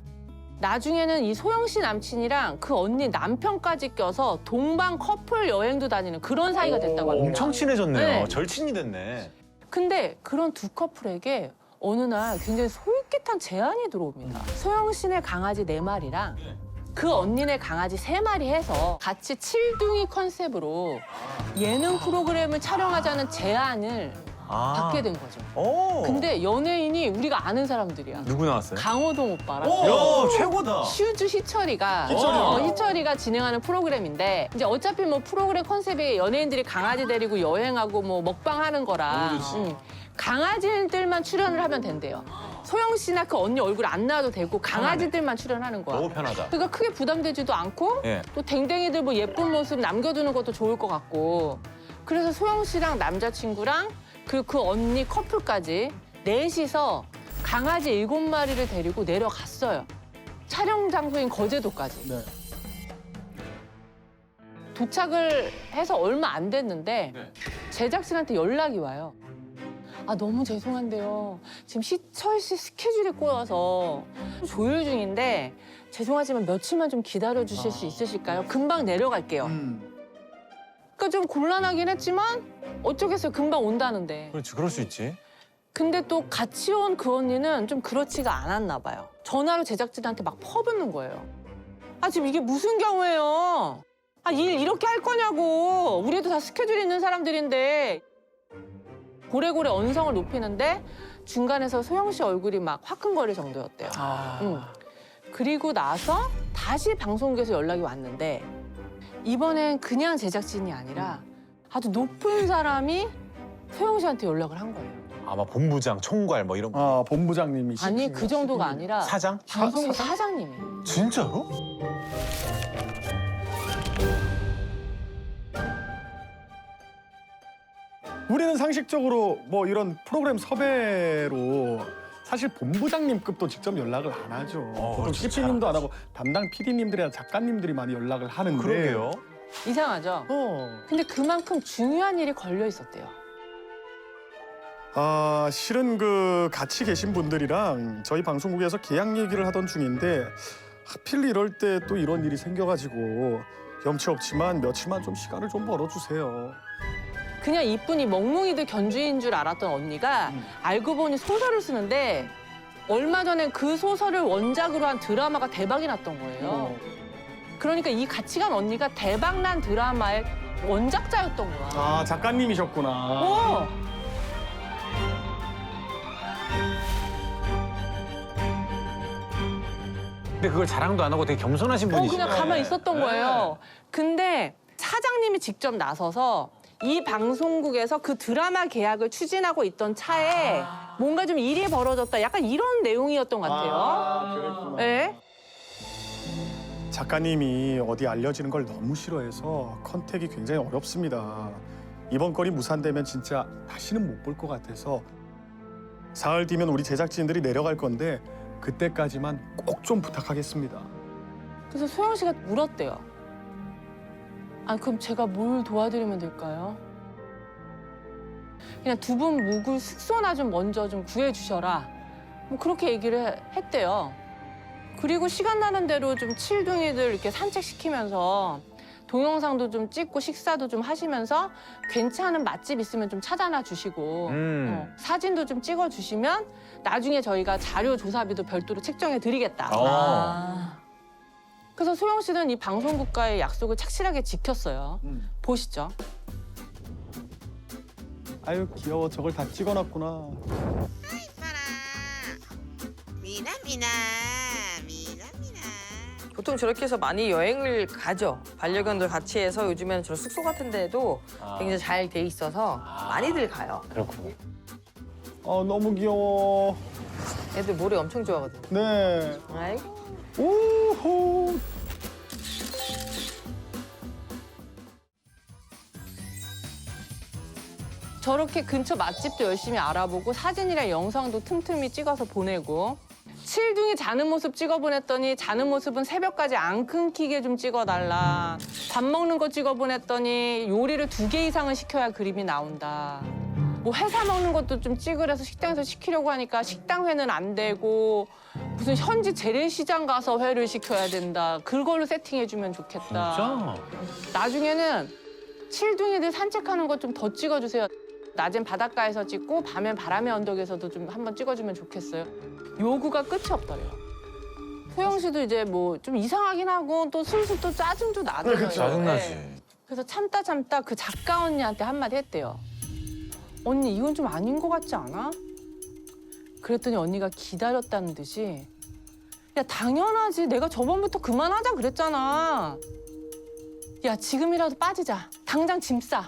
나중에는 이 소영 씨 남친이랑 그 언니 남편까지 껴서 동방 커플 여행도 다니는 그런 사이가 됐다고 합니다. 엄청 친해졌네요. 네. 절친이 됐네. 근데 그런 두 커플에게 어느 날 굉장히 솔깃한 제안이 들어옵니다. 소영 씨네 강아지 4마리랑 그 언니네 강아지 3마리 해서 같이 칠둥이 컨셉으로 예능 프로그램을 촬영하자는 제안을 받게 된 거죠. 근데 연예인이 우리가 아는 사람들이야. 누구 나왔어요? 강호동 오빠랑 야 최고다. 슈즈 희철이가 희철이가 진행하는 프로그램인데 이제 어차피 뭐 프로그램 컨셉이 연예인들이 강아지 데리고 여행하고 뭐 먹방하는 거라 강아지들만 출연을 하면 된대요. 소영 씨나 그 언니 얼굴 안 나와도 되고 강아지들만 출연하는 거야. 너무 편하다. 그러니까 크게 부담되지도 않고 예. 또 댕댕이들 뭐 예쁜 모습 남겨두는 것도 좋을 것 같고 그래서 소영 씨랑 남자친구랑 그 언니 커플까지 넷이서 강아지 7마리를 데리고 내려갔어요. 촬영 장소인 거제도까지. 네. 도착을 해서 얼마 안 됐는데 제작진한테 연락이 와요. 아 너무 죄송한데요. 지금 희철 씨 스케줄이 꼬여서 조율 중인데 죄송하지만 며칠만 좀 기다려 주실 수 있으실까요? 금방 내려갈게요. 그러니까 좀 곤란하긴 했지만 어쩌겠어요. 금방 온다는데. 그렇지, 그럴 수 있지. 근데 또 같이 온 그 언니는 좀 그렇지가 않았나 봐요. 전화로 제작진한테 막 퍼붓는 거예요. 아 지금 이게 무슨 경우예요? 아 일 이렇게 할 거냐고. 우리도 다 스케줄 있는 사람들인데. 고래고래 언성을 높이는데 중간에서 소영 씨 얼굴이 막 화끈거릴 정도였대요. 그리고 나서 다시 방송국에서 연락이 왔는데 이번엔 그냥 제작진이 아니라 아주 높은 사람이 소영 씨한테 연락을 한 거예요. 아마 본부장, 총괄 뭐 이런 거. 본부장님이. 아니 그 정도가 아니라 사장? 방송국 사장님이. 진짜로? 우리는 상식적으로 뭐 이런 프로그램 섭외로 사실 본부장님급도 직접 연락을 안 하죠. 보통 CP님도 안 하고 담당 PD님들이나 작가님들이 많이 연락을 하는데. 그러게요. 이상하죠? 근데 그만큼 중요한 일이 걸려 있었대요. 아, 실은 그 같이 계신 분들이랑 저희 방송국에서 계약 얘기를 하던 중인데 하필 이럴 때 또 이런 일이 생겨가지고 염치 없지만 며칠만 좀 시간을 좀 벌어주세요. 그냥 이쁜이 멍멍이들 견주인 줄 알았던 언니가 알고 보니 소설을 쓰는데 얼마 전에 그 소설을 원작으로 한 드라마가 대박이 났던 거예요. 그러니까 이 가치관 언니가 대박난 드라마의 원작자였던 거야. 아, 작가님이셨구나. 어. 근데 그걸 자랑도 안 하고 되게 겸손하신 분이시네. 그냥 가만히 있었던 거예요. 근데 사장님이 직접 나서서 이 방송국에서 그 드라마 계약을 추진하고 있던 차에 뭔가 좀 일이 벌어졌다. 약간 이런 내용이었던 것 같아요. 그랬구나. 네. 작가님이 어디 알려지는 걸 너무 싫어해서 컨택이 굉장히 어렵습니다. 이번 건이 무산되면 진짜 다시는 못 볼 것 같아서 사흘 뒤면 우리 제작진들이 내려갈 건데 그때까지만 꼭 좀 부탁하겠습니다. 그래서 소영 씨가 물었대요. 아, 그럼 제가 뭘 도와드리면 될까요? 그냥 두 분 묵을 숙소나 좀 먼저 좀 구해주셔라. 뭐 그렇게 얘기를 했대요. 그리고 시간 나는 대로 좀 칠둥이들 이렇게 산책시키면서 동영상도 좀 찍고 식사도 좀 하시면서 괜찮은 맛집 있으면 좀 찾아놔 주시고 사진도 좀 찍어 주시면 나중에 저희가 자료 조사비도 별도로 책정해 드리겠다. 그래서 소영 씨는 이 방송국과의 약속을 착실하게 지켰어요. 보시죠. 아유 귀여워. 저걸 다 찍어놨구나. 보통 저렇게 해서 많이 여행을 가죠. 반려견들 같이 해서 요즘에는 저런 숙소 같은 데도 굉장히 잘 돼 있어서 많이들 가요. 그렇군요. 너무 귀여워. 애들 모래 엄청 좋아하거든. 네. 아이고. 오호. 저렇게 근처 맛집도 열심히 알아보고 사진이랑 영상도 틈틈이 찍어서 보내고 칠둥이 자는 모습 찍어 보냈더니 자는 모습은 새벽까지 안 끊기게 좀 찍어달라. 밥 먹는 거 찍어 보냈더니 요리를 2개 이상은 시켜야 그림이 나온다. 뭐 회사 먹는 것도 좀 찍으래서 식당에서 시키려고 하니까 식당회는 안 되고 무슨 현지 재래시장 가서 회를 시켜야 된다. 그걸로 세팅해주면 좋겠다. 진짜? 나중에는 칠둥이들 산책하는 것 좀 더 찍어주세요. 낮엔 바닷가에서 찍고 밤엔 바람의 언덕에서도 좀 한번 찍어주면 좋겠어요. 요구가 끝이 없더래요. 소영 씨도 이제 뭐 좀 이상하긴 하고 또 슬슬 또 짜증도 나더라고요. 짜증나지. 그래서 참다 그 작가 언니한테 한마디 했대요. 언니 이건 좀 아닌 것 같지 않아? 그랬더니 언니가 기다렸다는 듯이 야 당연하지 내가 저번부터 그만하자 그랬잖아. 야 지금이라도 빠지자. 당장 짐 싸.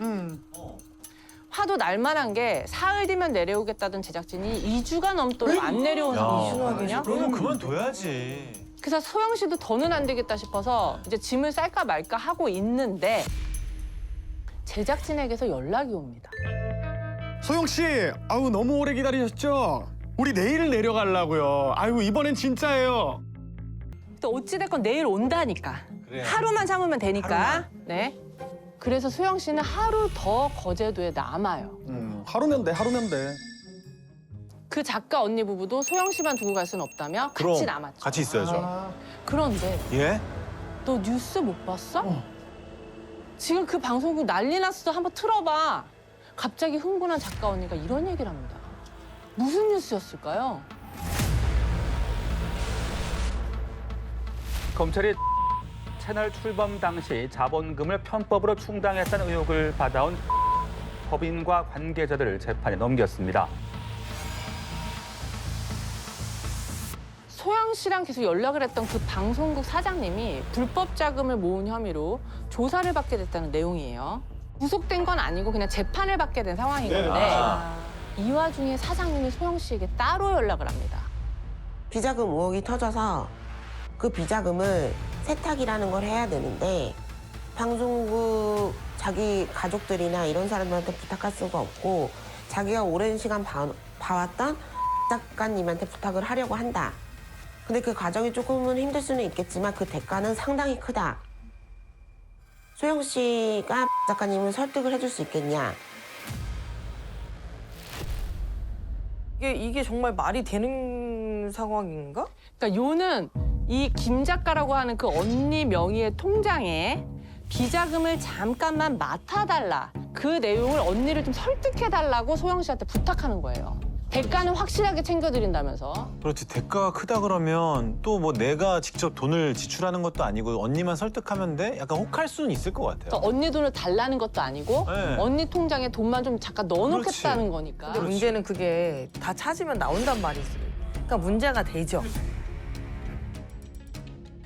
화도 날만한 게 사흘 뒤면 내려오겠다던 제작진이 2주가 넘도록 안 내려온 상황이거든요. 그러면 그만둬야지. 그래서 소영 씨도 더는 안 되겠다 싶어서 이제 짐을 쌀까 말까 하고 있는데 제작진에게서 연락이 옵니다. 소영 씨, 아우 너무 오래 기다리셨죠? 우리 내일 내려가려고요. 아이고 이번엔 진짜예요. 또 어찌됐건 내일 온다니까. 그래. 하루만 참으면 되니까. 네. 그래서 소영 씨는 하루 더 거제도에 남아요. 하루면 돼. 그 작가 언니 부부도 소영 씨만 두고 갈 수는 없다며 같이 남았죠. 같이 있어야죠. 그런데 예? 너 뉴스 못 봤어? 지금 그 방송국 난리 났어. 한번 틀어봐. 갑자기 흥분한 작가 언니가 이런 얘기를 합니다. 무슨 뉴스였을까요? 검찰이 채널 출범 당시 자본금을 편법으로 충당했다는 의혹을 받아온 법인과 관계자들을 재판에 넘겼습니다. 소영 씨랑 계속 연락을 했던 그 방송국 사장님이 불법 자금을 모은 혐의로 조사를 받게 됐다는 내용이에요. 구속된 건 아니고 그냥 재판을 받게 된 상황인 건데 이 와중에 사장님이 소영 씨에게 따로 연락을 합니다. 비자금 의혹이 터져서 그 비자금을 세탁이라는 걸 해야 되는데 방송국 자기 가족들이나 이런 사람들한테 부탁할 수가 없고 자기가 오랜 시간 봐왔던 작가님한테 부탁을 하려고 한다. 근데 그 과정이 조금은 힘들 수는 있겠지만 그 대가는 상당히 크다. 소영 씨가 작가님을 설득을 해줄 수 있겠냐. 이게 정말 말이 되는 상황인가? 그러니까 요는 이 김 작가라고 하는 그 언니 명의의 통장에 비자금을 잠깐만 맡아달라. 그 내용을 언니를 좀 설득해달라고 소영 씨한테 부탁하는 거예요. 대가는 확실하게 챙겨드린다면서. 그렇지. 대가가 크다 그러면 또 뭐 내가 직접 돈을 지출하는 것도 아니고 언니만 설득하면 돼? 약간 혹할 수는 있을 것 같아요. 그러니까 언니 돈을 달라는 것도 아니고 네. 언니 통장에 돈만 좀 잠깐 넣어놓겠다는 거니까. 근데 문제는 그게 다 찾으면 나온단 말이지. 그러니까 문제가 되죠.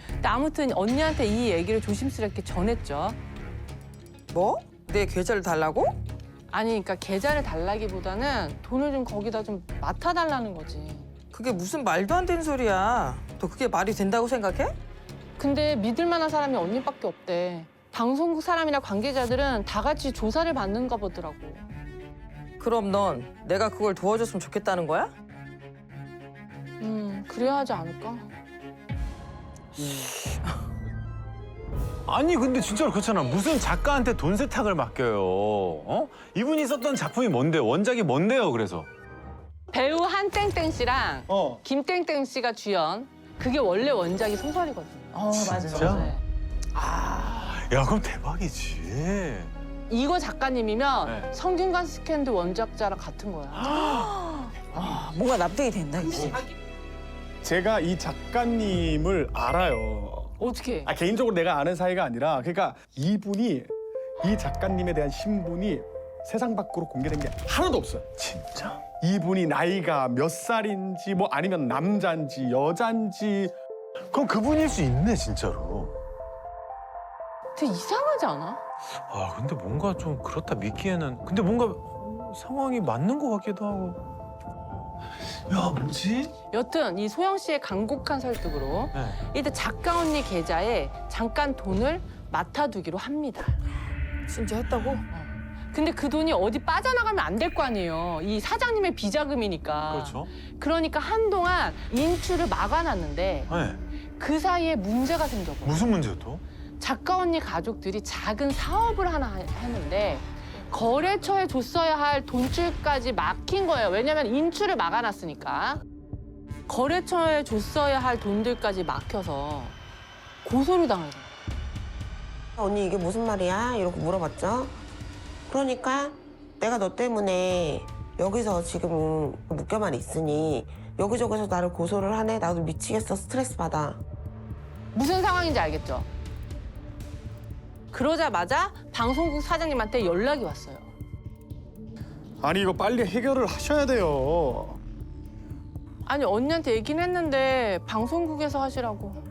근데 아무튼 언니한테 이 얘기를 조심스럽게 전했죠. 뭐? 내 계좌를 달라고? 아니, 그러니까 계좌를 달라기보다는 돈을 좀 거기다 좀 맡아달라는 거지. 그게 무슨 말도 안 되는 소리야. 너 그게 말이 된다고 생각해? 근데 믿을 만한 사람이 언니밖에 없대. 방송국 사람이나 관계자들은 다 같이 조사를 받는가 보더라고. 그럼 넌 내가 그걸 도와줬으면 좋겠다는 거야? 그래야 하지 않을까? 아니 근데 진짜로 그렇잖아. 무슨 작가한테 돈 세탁을 맡겨요. 어? 이분이 썼던 작품이 뭔데? 원작이 뭔데요? 그래서. 배우 한땡땡 씨랑 김땡땡 씨가 주연. 그게 원래 원작이 소설이거든요. 맞아. 진짜? 네. 야 그럼 대박이지. 이거 작가님이면 네. 성균관 스캔들 원작자랑 같은 거야. 뭔가 납득이 된다, 이제. 제가 이 작가님을 알아요. 어떻게? 개인적으로 내가 아는 사이가 아니라 그러니까 이분이 이 작가님에 대한 신분이 세상 밖으로 공개된 게 하나도 없어요. 진짜? 이분이 나이가 몇 살인지 뭐 아니면 남자인지 여잔지. 그럼 그분일 수 있네 진짜로. 되게 이상하지 않아? 아 근데 뭔가 좀 그렇다 믿기에는 근데 뭔가 상황이 맞는 것 같기도 하고. 야 뭐지? 여튼 이 소영 씨의 간곡한 설득으로 일단 작가 언니 계좌에 잠깐 돈을 맡아두기로 합니다. 진짜 했다고? 근데 그 돈이 어디 빠져나가면 안 될 거 아니에요. 이 사장님의 비자금이니까. 그렇죠. 그러니까 한동안 인출을 막아놨는데 네. 그 사이에 문제가 생겨버려요. 무슨 문제 또? 작가 언니 가족들이 작은 사업을 하나 하는데 거래처에 줬어야 할 돈줄까지 막힌 거예요. 왜냐면 인출을 막아놨으니까. 거래처에 줬어야 할 돈들까지 막혀서 고소를 당해요. 언니 이게 무슨 말이야? 이러고 물어봤죠. 그러니까 내가 너 때문에 여기서 지금 묶여만 있으니 여기저기서 나를 고소를 하네. 나도 미치겠어. 스트레스 받아. 무슨 상황인지 알겠죠? 그러자마자 방송국 사장님한테 연락이 왔어요. 아니 이거 빨리 해결을 하셔야 돼요. 아니 언니한테 얘기는 했는데 방송국에서 하시라고.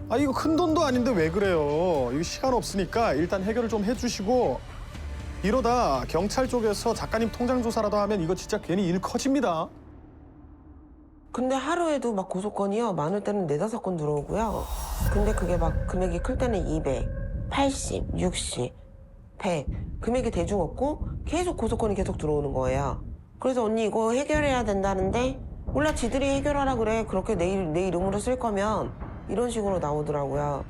아 이거 큰 돈도 아닌데 왜 그래요? 이거 시간 없으니까 일단 해결을 좀 해주시고 이러다 경찰 쪽에서 작가님 통장 조사라도 하면 이거 진짜 괜히 일 커집니다. 근데 하루에도 막 고소건이요. 많을 때는 4-5건 들어오고요. 근데 그게 막 금액이 클 때는 200, 80, 60, 100. 금액이 대중 없고 계속 고소건이 계속 들어오는 거예요. 그래서 언니 이거 해결해야 된다는데 몰라 지들이 해결하라 그래. 그렇게 내 이름으로 쓸 거면 이런 식으로 나오더라고요.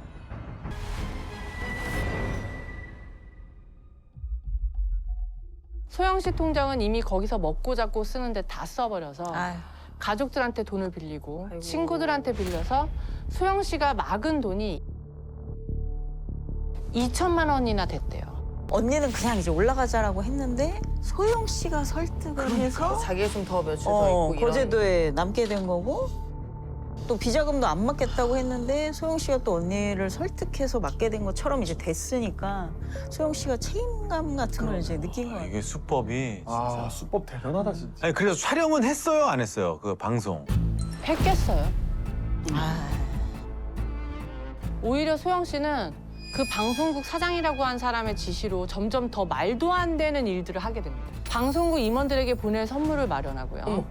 소영 씨 통장은 이미 거기서 먹고 잡고 쓰는데 다 써버려서 가족들한테 돈을 빌리고 친구들한테 빌려서 소영 씨가 막은 돈이 2천만 원이나 됐대요. 언니는 그냥 이제 올라가자라고 했는데 소영 씨가 설득을 해서 자기가 좀 더 며칠 더 있고 이런. 거제도에 남게 된 거고 또 비자금도 안 맞겠다고 했는데 소영 씨가 또 언니를 설득해서 맞게 된 것처럼 이제 됐으니까 소영 씨가 책임감 같은 걸 이제 느낀 거예요. 이게 수법이 아 수법 대단하다 진짜. 아니 그래서 촬영은 했어요 안 했어요 그 방송? 했겠어요. 오히려 소영 씨는 그 방송국 사장이라고 한 사람의 지시로 점점 더 말도 안 되는 일들을 하게 됩니다. 방송국 임원들에게 보낼 선물을 마련하고요.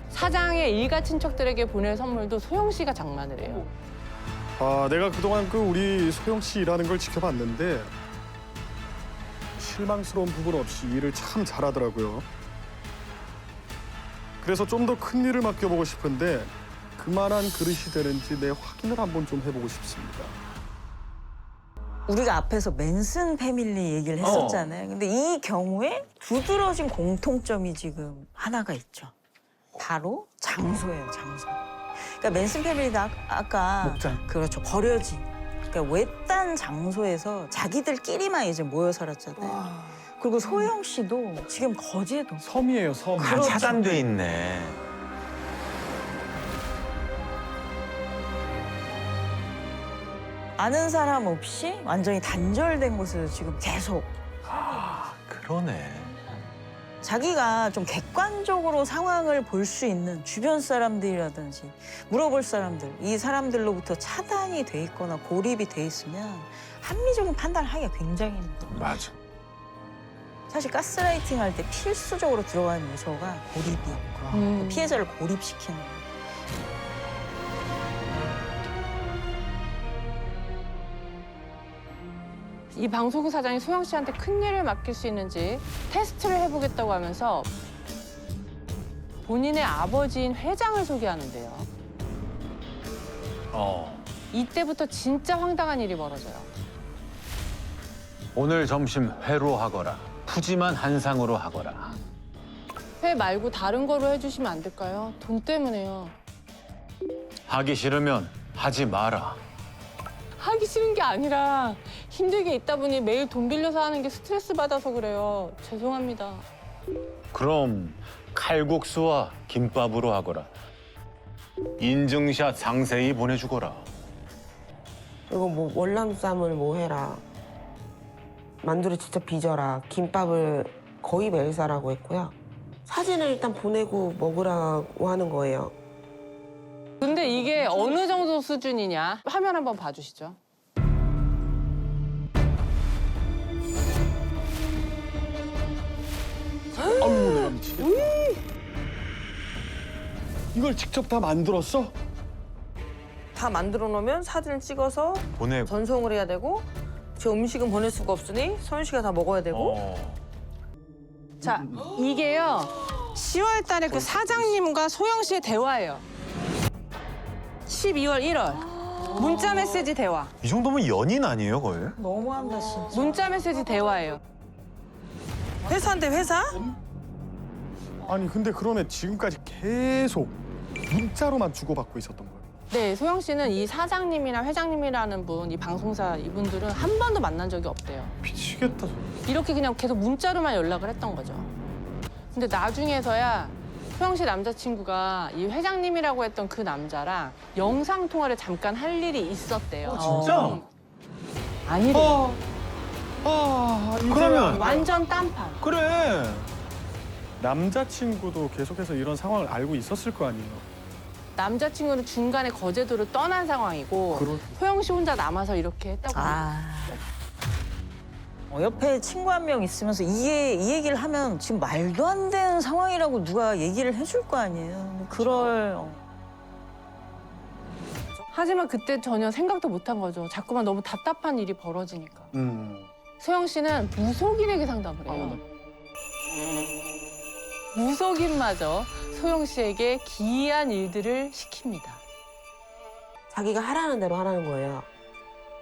사장의 일가 친척들에게 보낼 선물도 소영 씨가 장만을 해요. 아 내가 그동안 그 우리 소영 씨 일하는 걸 지켜봤는데 실망스러운 부분 없이 일을 참 잘하더라고요. 그래서 좀 더 큰 일을 맡겨보고 싶은데 그만한 그릇이 되는지 내 확인을 한번 좀 해보고 싶습니다. 우리가 앞에서 맨슨 패밀리 얘기를 했었잖아요. 근데 이 경우에 두드러진 공통점이 지금 하나가 있죠. 바로 장소예요, 장소. 그러니까 맨슨 패밀리가 아까 목장. 그렇죠, 버려진. 그러니까 외딴 장소에서 자기들끼리만 이제 모여 살았잖아요. 그리고 소영 씨도 지금 거제도. 섬이에요, 섬. 다 그렇죠. 차단돼 있네. 아는 사람 없이 완전히 단절된 곳에서 지금 계속. 그러네. 자기가 좀 객관적으로 상황을 볼 수 있는 주변 사람들이라든지 물어볼 사람들, 이 사람들로부터 차단이 돼 있거나 고립이 돼 있으면 합리적인 판단을 하기가 굉장히 힘들어요. 맞아. 사실 가스라이팅 할 때 필수적으로 들어가는 요소가 고립이고 피해자를 고립시키는 거예요. 이 방송국 사장이 소영 씨한테 큰 일을 맡길 수 있는지 테스트를 해보겠다고 하면서 본인의 아버지인 회장을 소개하는데요. 이때부터 진짜 황당한 일이 벌어져요. 오늘 점심 회로 하거라. 푸짐한 한상으로 하거라. 회 말고 다른 거로 해주시면 안 될까요? 돈 때문에요. 하기 싫으면 하지 마라. 하기 싫은 게 아니라 힘들게 있다 보니 매일 돈 빌려서 하는 게 스트레스 받아서 그래요. 죄송합니다. 그럼 칼국수와 김밥으로 하거라. 인증샷 상세히 보내주거라. 그리고 뭐 월남쌈을 뭐 해라. 만두를 직접 빚어라. 김밥을 거의 매일 싸라고 했고요. 사진을 일단 보내고 먹으라고 하는 거예요. 근데 이게 어느 정도 수준이냐? 화면 한번 봐주시죠. 아우 내가 미치겠다. 이걸 직접 다 만들었어? 다 만들어 놓으면 사진을 찍어서 보내고. 전송을 해야 되고 제 음식은 보낼 수가 없으니 소영 씨가 다 먹어야 되고. 자, 이게요. 10월 달에 그 사장님과 소영 씨의 대화예요. 12월 1월. 문자 메시지 대화. 이 정도면 연인 아니에요, 거의? 너무한다 진짜. 문자 메시지 대화예요. 회사인데 회사? 아니 근데 그러네 지금까지 계속 문자로만 주고받고 있었던 거예요. 네, 소영 씨는 이 사장님이나 회장님이라는 분, 이 방송사 이분들은 한 번도 만난 적이 없대요. 미치겠다. 이렇게 그냥 계속 문자로만 연락을 했던 거죠. 근데 나중에서야 소영 씨 남자친구가 이 회장님이라고 했던 그 남자랑 영상 통화를 잠깐 할 일이 있었대요. 진짜? 아니래요. 그러면 완전 딴판. 그래. 남자친구도 계속해서 이런 상황을 알고 있었을 거 아니에요. 남자친구는 중간에 거제도를 떠난 상황이고 소영 씨 혼자 남아서 이렇게 했다고. 옆에 친구 한 명 있으면서 이 얘기를 하면 지금 말도 안 되는 상황이라고 누가 얘기를 해줄 거 아니에요. 그럴 하지만 그때 전혀 생각도 못한 거죠. 자꾸만 너무 답답한 일이 벌어지니까. 소영 씨는 무속인에게 상담을 해요. 무속인마저 소영 씨에게 기이한 일들을 시킵니다. 자기가 하라는 대로 하라는 거예요.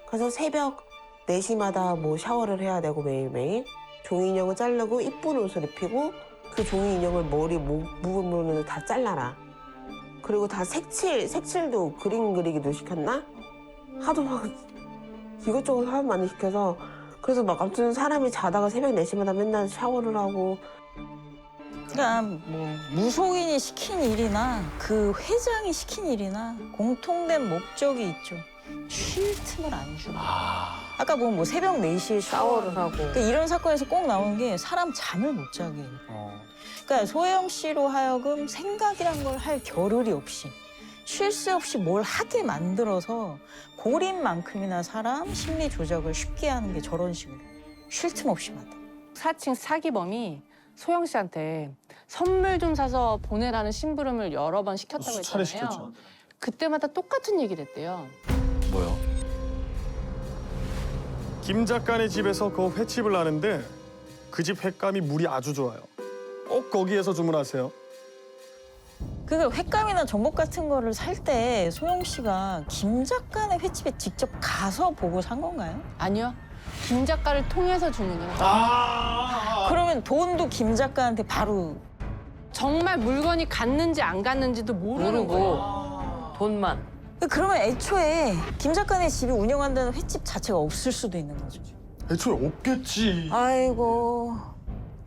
그래서 새벽 4시마다 뭐 샤워를 해야 되고 매일매일 종이 인형을 자르고 이쁜 옷을 입히고 그 종이 인형을 머리 부분으로 다 잘라라. 그리고 다 색칠도 그림 그리기도 시켰나? 하도 막 이것저것 사람 많이 시켜서 그래서 막 아무튼 사람이 자다가 새벽 4시마다 맨날 샤워를 하고. 그러니까 뭐 무속인이 시킨 일이나 그 회장이 시킨 일이나 공통된 목적이 있죠. 쉴 틈을 안 주고. 아까 보면 뭐 새벽 4시에 샤워를 하고. 그러니까 이런 사건에서 꼭 나오는 게 사람 잠을 못 자게 해요. 그러니까 소영 씨로 하여금 생각이란 걸 할 겨를이 없이 쉴 새 없이 뭘 하게 만들어서 고립만큼이나 사람 심리 조작을 쉽게 하는 게 저런 식으로 쉴 틈 없이 만다. 4층 사기범이 소영 씨한테 선물 좀 사서 보내라는 심부름을 여러 번 시켰다고 수차례 했잖아요. 시켰죠. 그때마다 똑같은 얘기를 했대요. 뭐요? 김 작가네 집에서 그 횟집을 하는데 그 집 횟감이 물이 아주 좋아요. 꼭 거기에서 주문하세요. 그 횟감이나 전복 같은 거를 살 때 소영 씨가 김 작가네 횟집에 직접 가서 보고 산 건가요? 아니요. 김 작가를 통해서 주문을 했어요. 그러면 돈도 김 작가한테 바로 정말 물건이 갔는지 안 갔는지도 모르는 거예요. 돈만. 그러면 애초에 김 작가네 집이 운영한다는 횟집 자체가 없을 수도 있는 거죠. 애초에 없겠지. 아이고.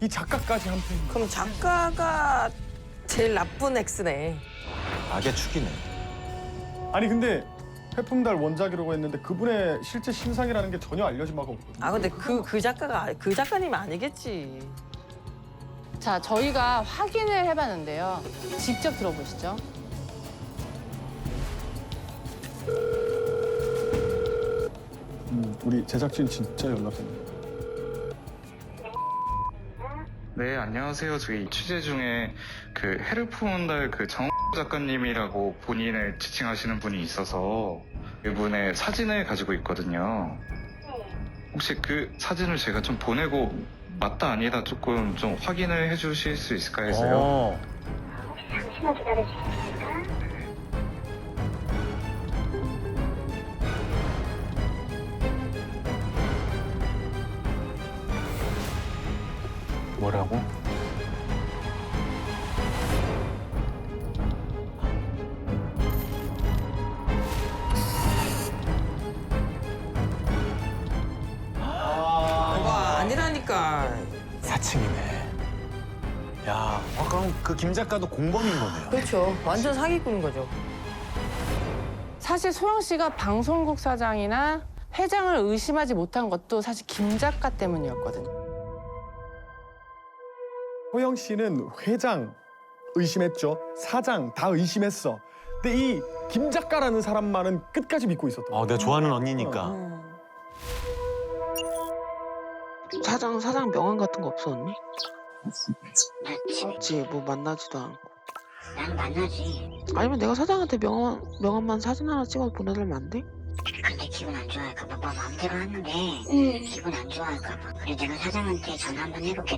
이 작가까지 한편. 그럼 작가가 제일 나쁜 X네. 악의 축이네. 아니 근데 회품달 원작이라고 했는데 그분의 실제 신상이라는 게 전혀 알려진 바가 없거든요. 아 근데 그 작가님 아니겠지. 자, 저희가 확인을 해봤는데요. 직접 들어보시죠. 우리 제작진 진짜 연락했네. 네, 안녕하세요. 저희 취재 중에 그 헤르프문달 그 정 작가님이라고 본인을 지칭하시는 분이 있어서 이분의 사진을 가지고 있거든요. 혹시 그 사진을 제가 좀 보내고 맞다 아니다 조금 좀 확인을 해주실 수 있을까 해서요. 잠시만 기다려주시겠습니까? 뭐라고? 뭐가 아니라니까. 4층이네. 야, 그럼 그 김 작가도 공범인 거네요. 그렇죠. 완전 사기꾼인 거죠. 사실 소영 씨가 방송국 사장이나 회장을 의심하지 못한 것도 사실 김 작가 때문이었거든요. 호영 씨는 회장 의심했죠. 사장 다 의심했어. 근데 이 김 작가라는 사람만은 끝까지 믿고 있었던 거야. 내가 좋아하는 언니니까. 사장 명함 같은 거 없어 언니? 없지. 뭐 만나지도 않고. 난 만나지. 아니면 내가 사장한테 명함만 사진 하나 찍어서 보내달면 안 돼? 근데 기분 안 좋아할까 봐. 오빠 마음대로 하는데 기분 안 좋아할까 봐. 그래 내가 사장한테 전화 한번 해볼게.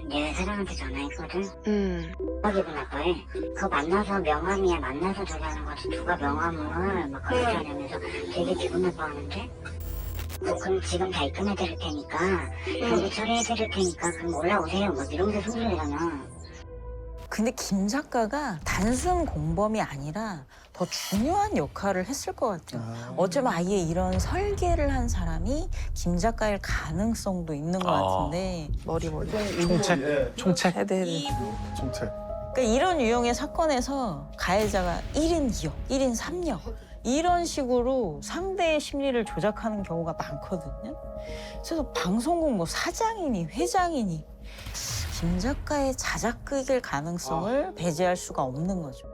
내가 사장한테 전화했거든. 누가 기분 나빠해? 그거 만나서 명함이야. 만나서 전화하는 거지. 누가 명함을 막 그렇게 하려면서 되게 기분 나빠하는데? 그럼 지금 다 입금해드릴 테니까 여기 처리해드릴 테니까 그럼 올라오세요. 막 이러면서 손소리잖아. 근데 김 작가가 단순 공범이 아니라 더 중요한 역할을 했을 것 같아요. 어쩌면 아예 이런 설계를 한 사람이 김 작가일 가능성도 있는 것 같은데. 머리. 총책. 헤드. 총책. 그러니까 이런 유형의 사건에서 가해자가 1인 2역, 1인 3역 이런 식으로 상대의 심리를 조작하는 경우가 많거든요. 그래서 방송국 뭐 사장이니 회장이니 김 작가의 자작극일 가능성을 배제할 수가 없는 거죠.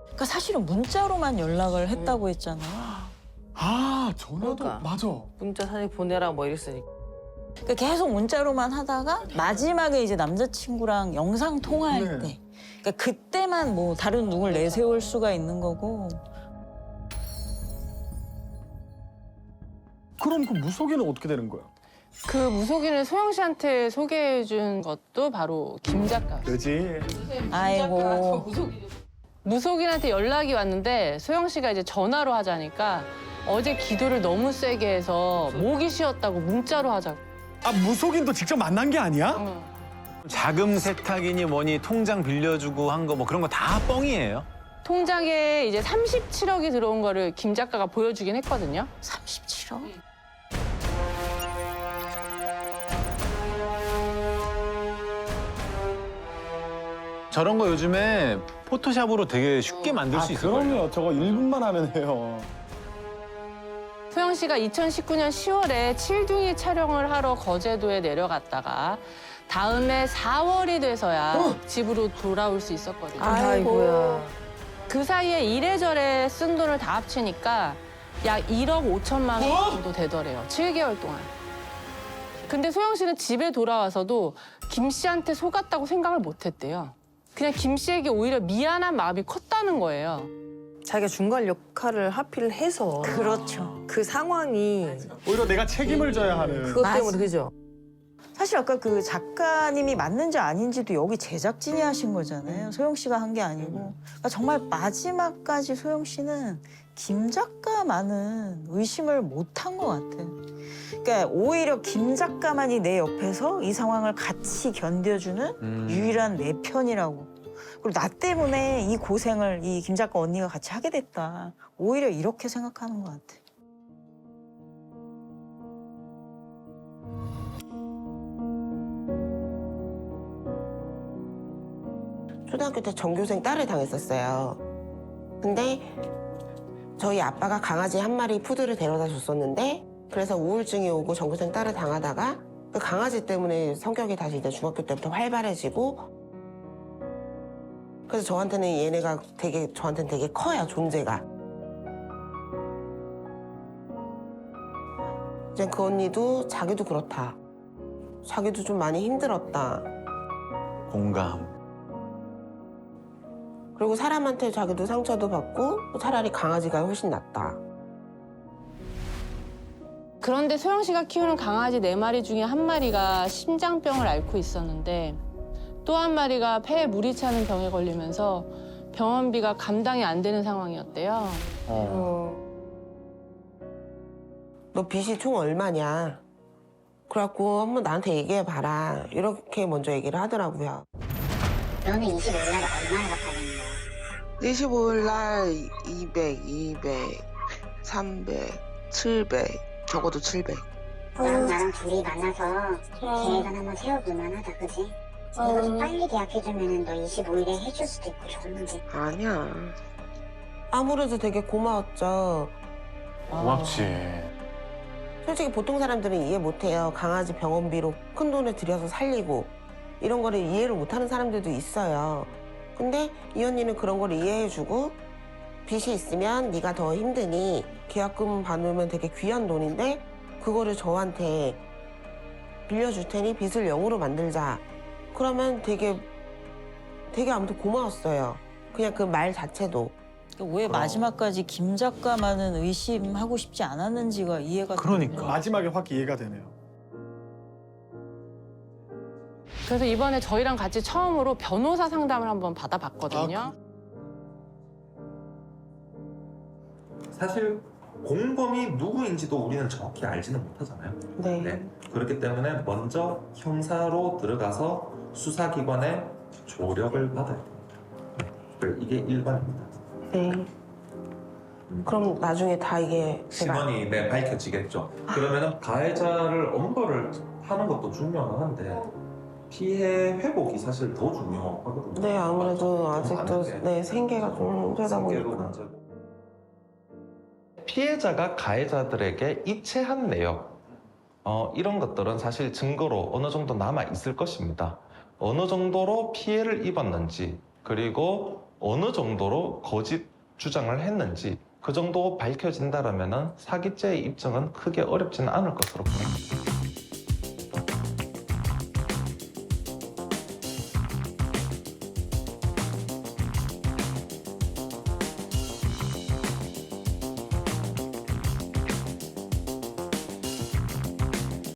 그러니까 사실은 문자로만 연락을 했다고 했잖아요. 전화도 그러니까. 맞아. 문자 사진 보내라 뭐 이랬으니까. 그러니까 계속 문자로만 하다가 마지막에 이제 남자친구랑 영상 통화할 때, 그러니까 그때만 뭐 다른 누굴 내세울 수가 있는 거고. 그럼 그 무속인은 어떻게 되는 거야? 그 무속인을 소영 씨한테 소개해 준 것도 바로 김 작가. 그지. 아이고. 무속인한테 연락이 왔는데 소영 씨가 이제 전화로 하자니까 어제 기도를 너무 세게 해서 목이 쉬었다고 문자로 하자고. 무속인도 직접 만난 게 아니야? 자금 세탁이니 뭐니 통장 빌려주고 한 거 뭐 그런 거 다 뻥이에요. 통장에 이제 37억이 들어온 거를 김 작가가 보여주긴 했거든요. 37억? 저런 거 요즘에 포토샵으로 되게 쉽게 만들 수 있어요. 그럼요. 저거 1분만 하면 해요. 소영 씨가 2019년 10월에 칠둥이 촬영을 하러 거제도에 내려갔다가 다음해 4월이 돼서야 집으로 돌아올 수 있었거든요. 아이고야. 그 사이에 이래저래 쓴 돈을 다 합치니까 약 1억 5천만 원 정도 되더래요. 7개월 동안. 근데 소영 씨는 집에 돌아와서도 김 씨한테 속았다고 생각을 못 했대요. 그냥 김 씨에게 오히려 미안한 마음이 컸다는 거예요. 자기가 중간 역할을 하필 해서. 그렇죠. 그 상황이. 오히려 내가 책임을 져야 하는. 그것 때문에 그죠? 사실 아까 그 작가님이 맞는지 아닌지도 여기 제작진이 하신 거잖아요. 소영 씨가 한 게 아니고. 그러니까 정말 마지막까지 소영 씨는 김 작가만은 의심을 못 한 것 같아. 그러니까 오히려 김 작가만이 내 옆에서 이 상황을 같이 견뎌주는 유일한 내 편이라고. 그리고 나 때문에 이 고생을 이 김 작가 언니가 같이 하게 됐다. 오히려 이렇게 생각하는 것 같아. 초등학교 때 전교생 딸을 당했었어요. 근데 저희 아빠가 강아지 한 마리 푸드를 데려다 줬었는데 그래서 우울증이 오고 전교생 딸을 당하다가 그 강아지 때문에 성격이 다시 이제 중학교 때부터 활발해지고 그래서 저한테는 얘네가 저한테는 되게 커요, 존재가. 이제 그 언니도 자기도 그렇다. 자기도 좀 많이 힘들었다. 공감. 그리고 사람한테 자기도 상처도 받고 차라리 강아지가 훨씬 낫다. 그런데 소영 씨가 키우는 강아지 4마리 중에 1마리가 심장병을 앓고 있었는데 또 1마리가 폐에 물이 차는 병에 걸리면서 병원비가 감당이 안 되는 상황이었대요. 너 빚이 총 얼마냐? 그래갖고 한번 나한테 얘기해봐라. 이렇게 먼저 얘기를 하더라고요. 너는 25일날 얼마나 갚았냐? 25일 날 200, 300, 700, 적어도 700. 너랑 나랑 둘이 만나서 계획안 한번 세워볼만 하다, 그지? 이거 좀 빨리 계약해주면 너 25일에 해줄 수도 있고 좋은데. 아니야. 아무래도 되게 고마웠죠. 고맙지. 솔직히 보통 사람들은 이해 못해요. 강아지 병원비로 큰 돈을 들여서 살리고 이런 거를 이해를 못하는 사람들도 있어요. 근데 이 언니는 그런 걸 이해해주고 빚이 있으면 네가 더 힘드니 계약금 받으면 되게 귀한 돈인데 그거를 저한테 빌려줄 테니 빚을 0으로 만들자. 그러면 되게 아무튼 고마웠어요. 그냥 그 말 자체도. 왜 마지막까지 김 작가만은 의심하고 싶지 않았는지가 이해가 그러니까. 마지막에 확 이해가 되네요. 그래서 이번에 저희랑 같이 처음으로 변호사 상담을 한번 받아봤거든요. 사실 공범이 누구인지도 우리는 정확히 알지는 못하잖아요. 네. 그렇기 때문에 먼저 형사로 들어가서 수사기관의 조력을 받아야 됩니다. 이게 일반입니다. 네. 그럼 나중에 다 이게 제가 신원이 밝혀지겠죠. 그러면은 가해자를 엄벌을 하는 것도 중요한데 피해 회복이 사실 더 중요하거든요. 네, 아무래도 아직도 하는 게. 네, 생계가 좀 힘들다 생계도 보니까. 문제고. 피해자가 가해자들에게 이체한 내역 이런 것들은 사실 증거로 어느 정도 남아 있을 것입니다. 어느 정도로 피해를 입었는지 그리고 어느 정도로 거짓 주장을 했는지 그 정도 밝혀진다라면은 사기죄의 입증은 크게 어렵지는 않을 것으로 보입니다.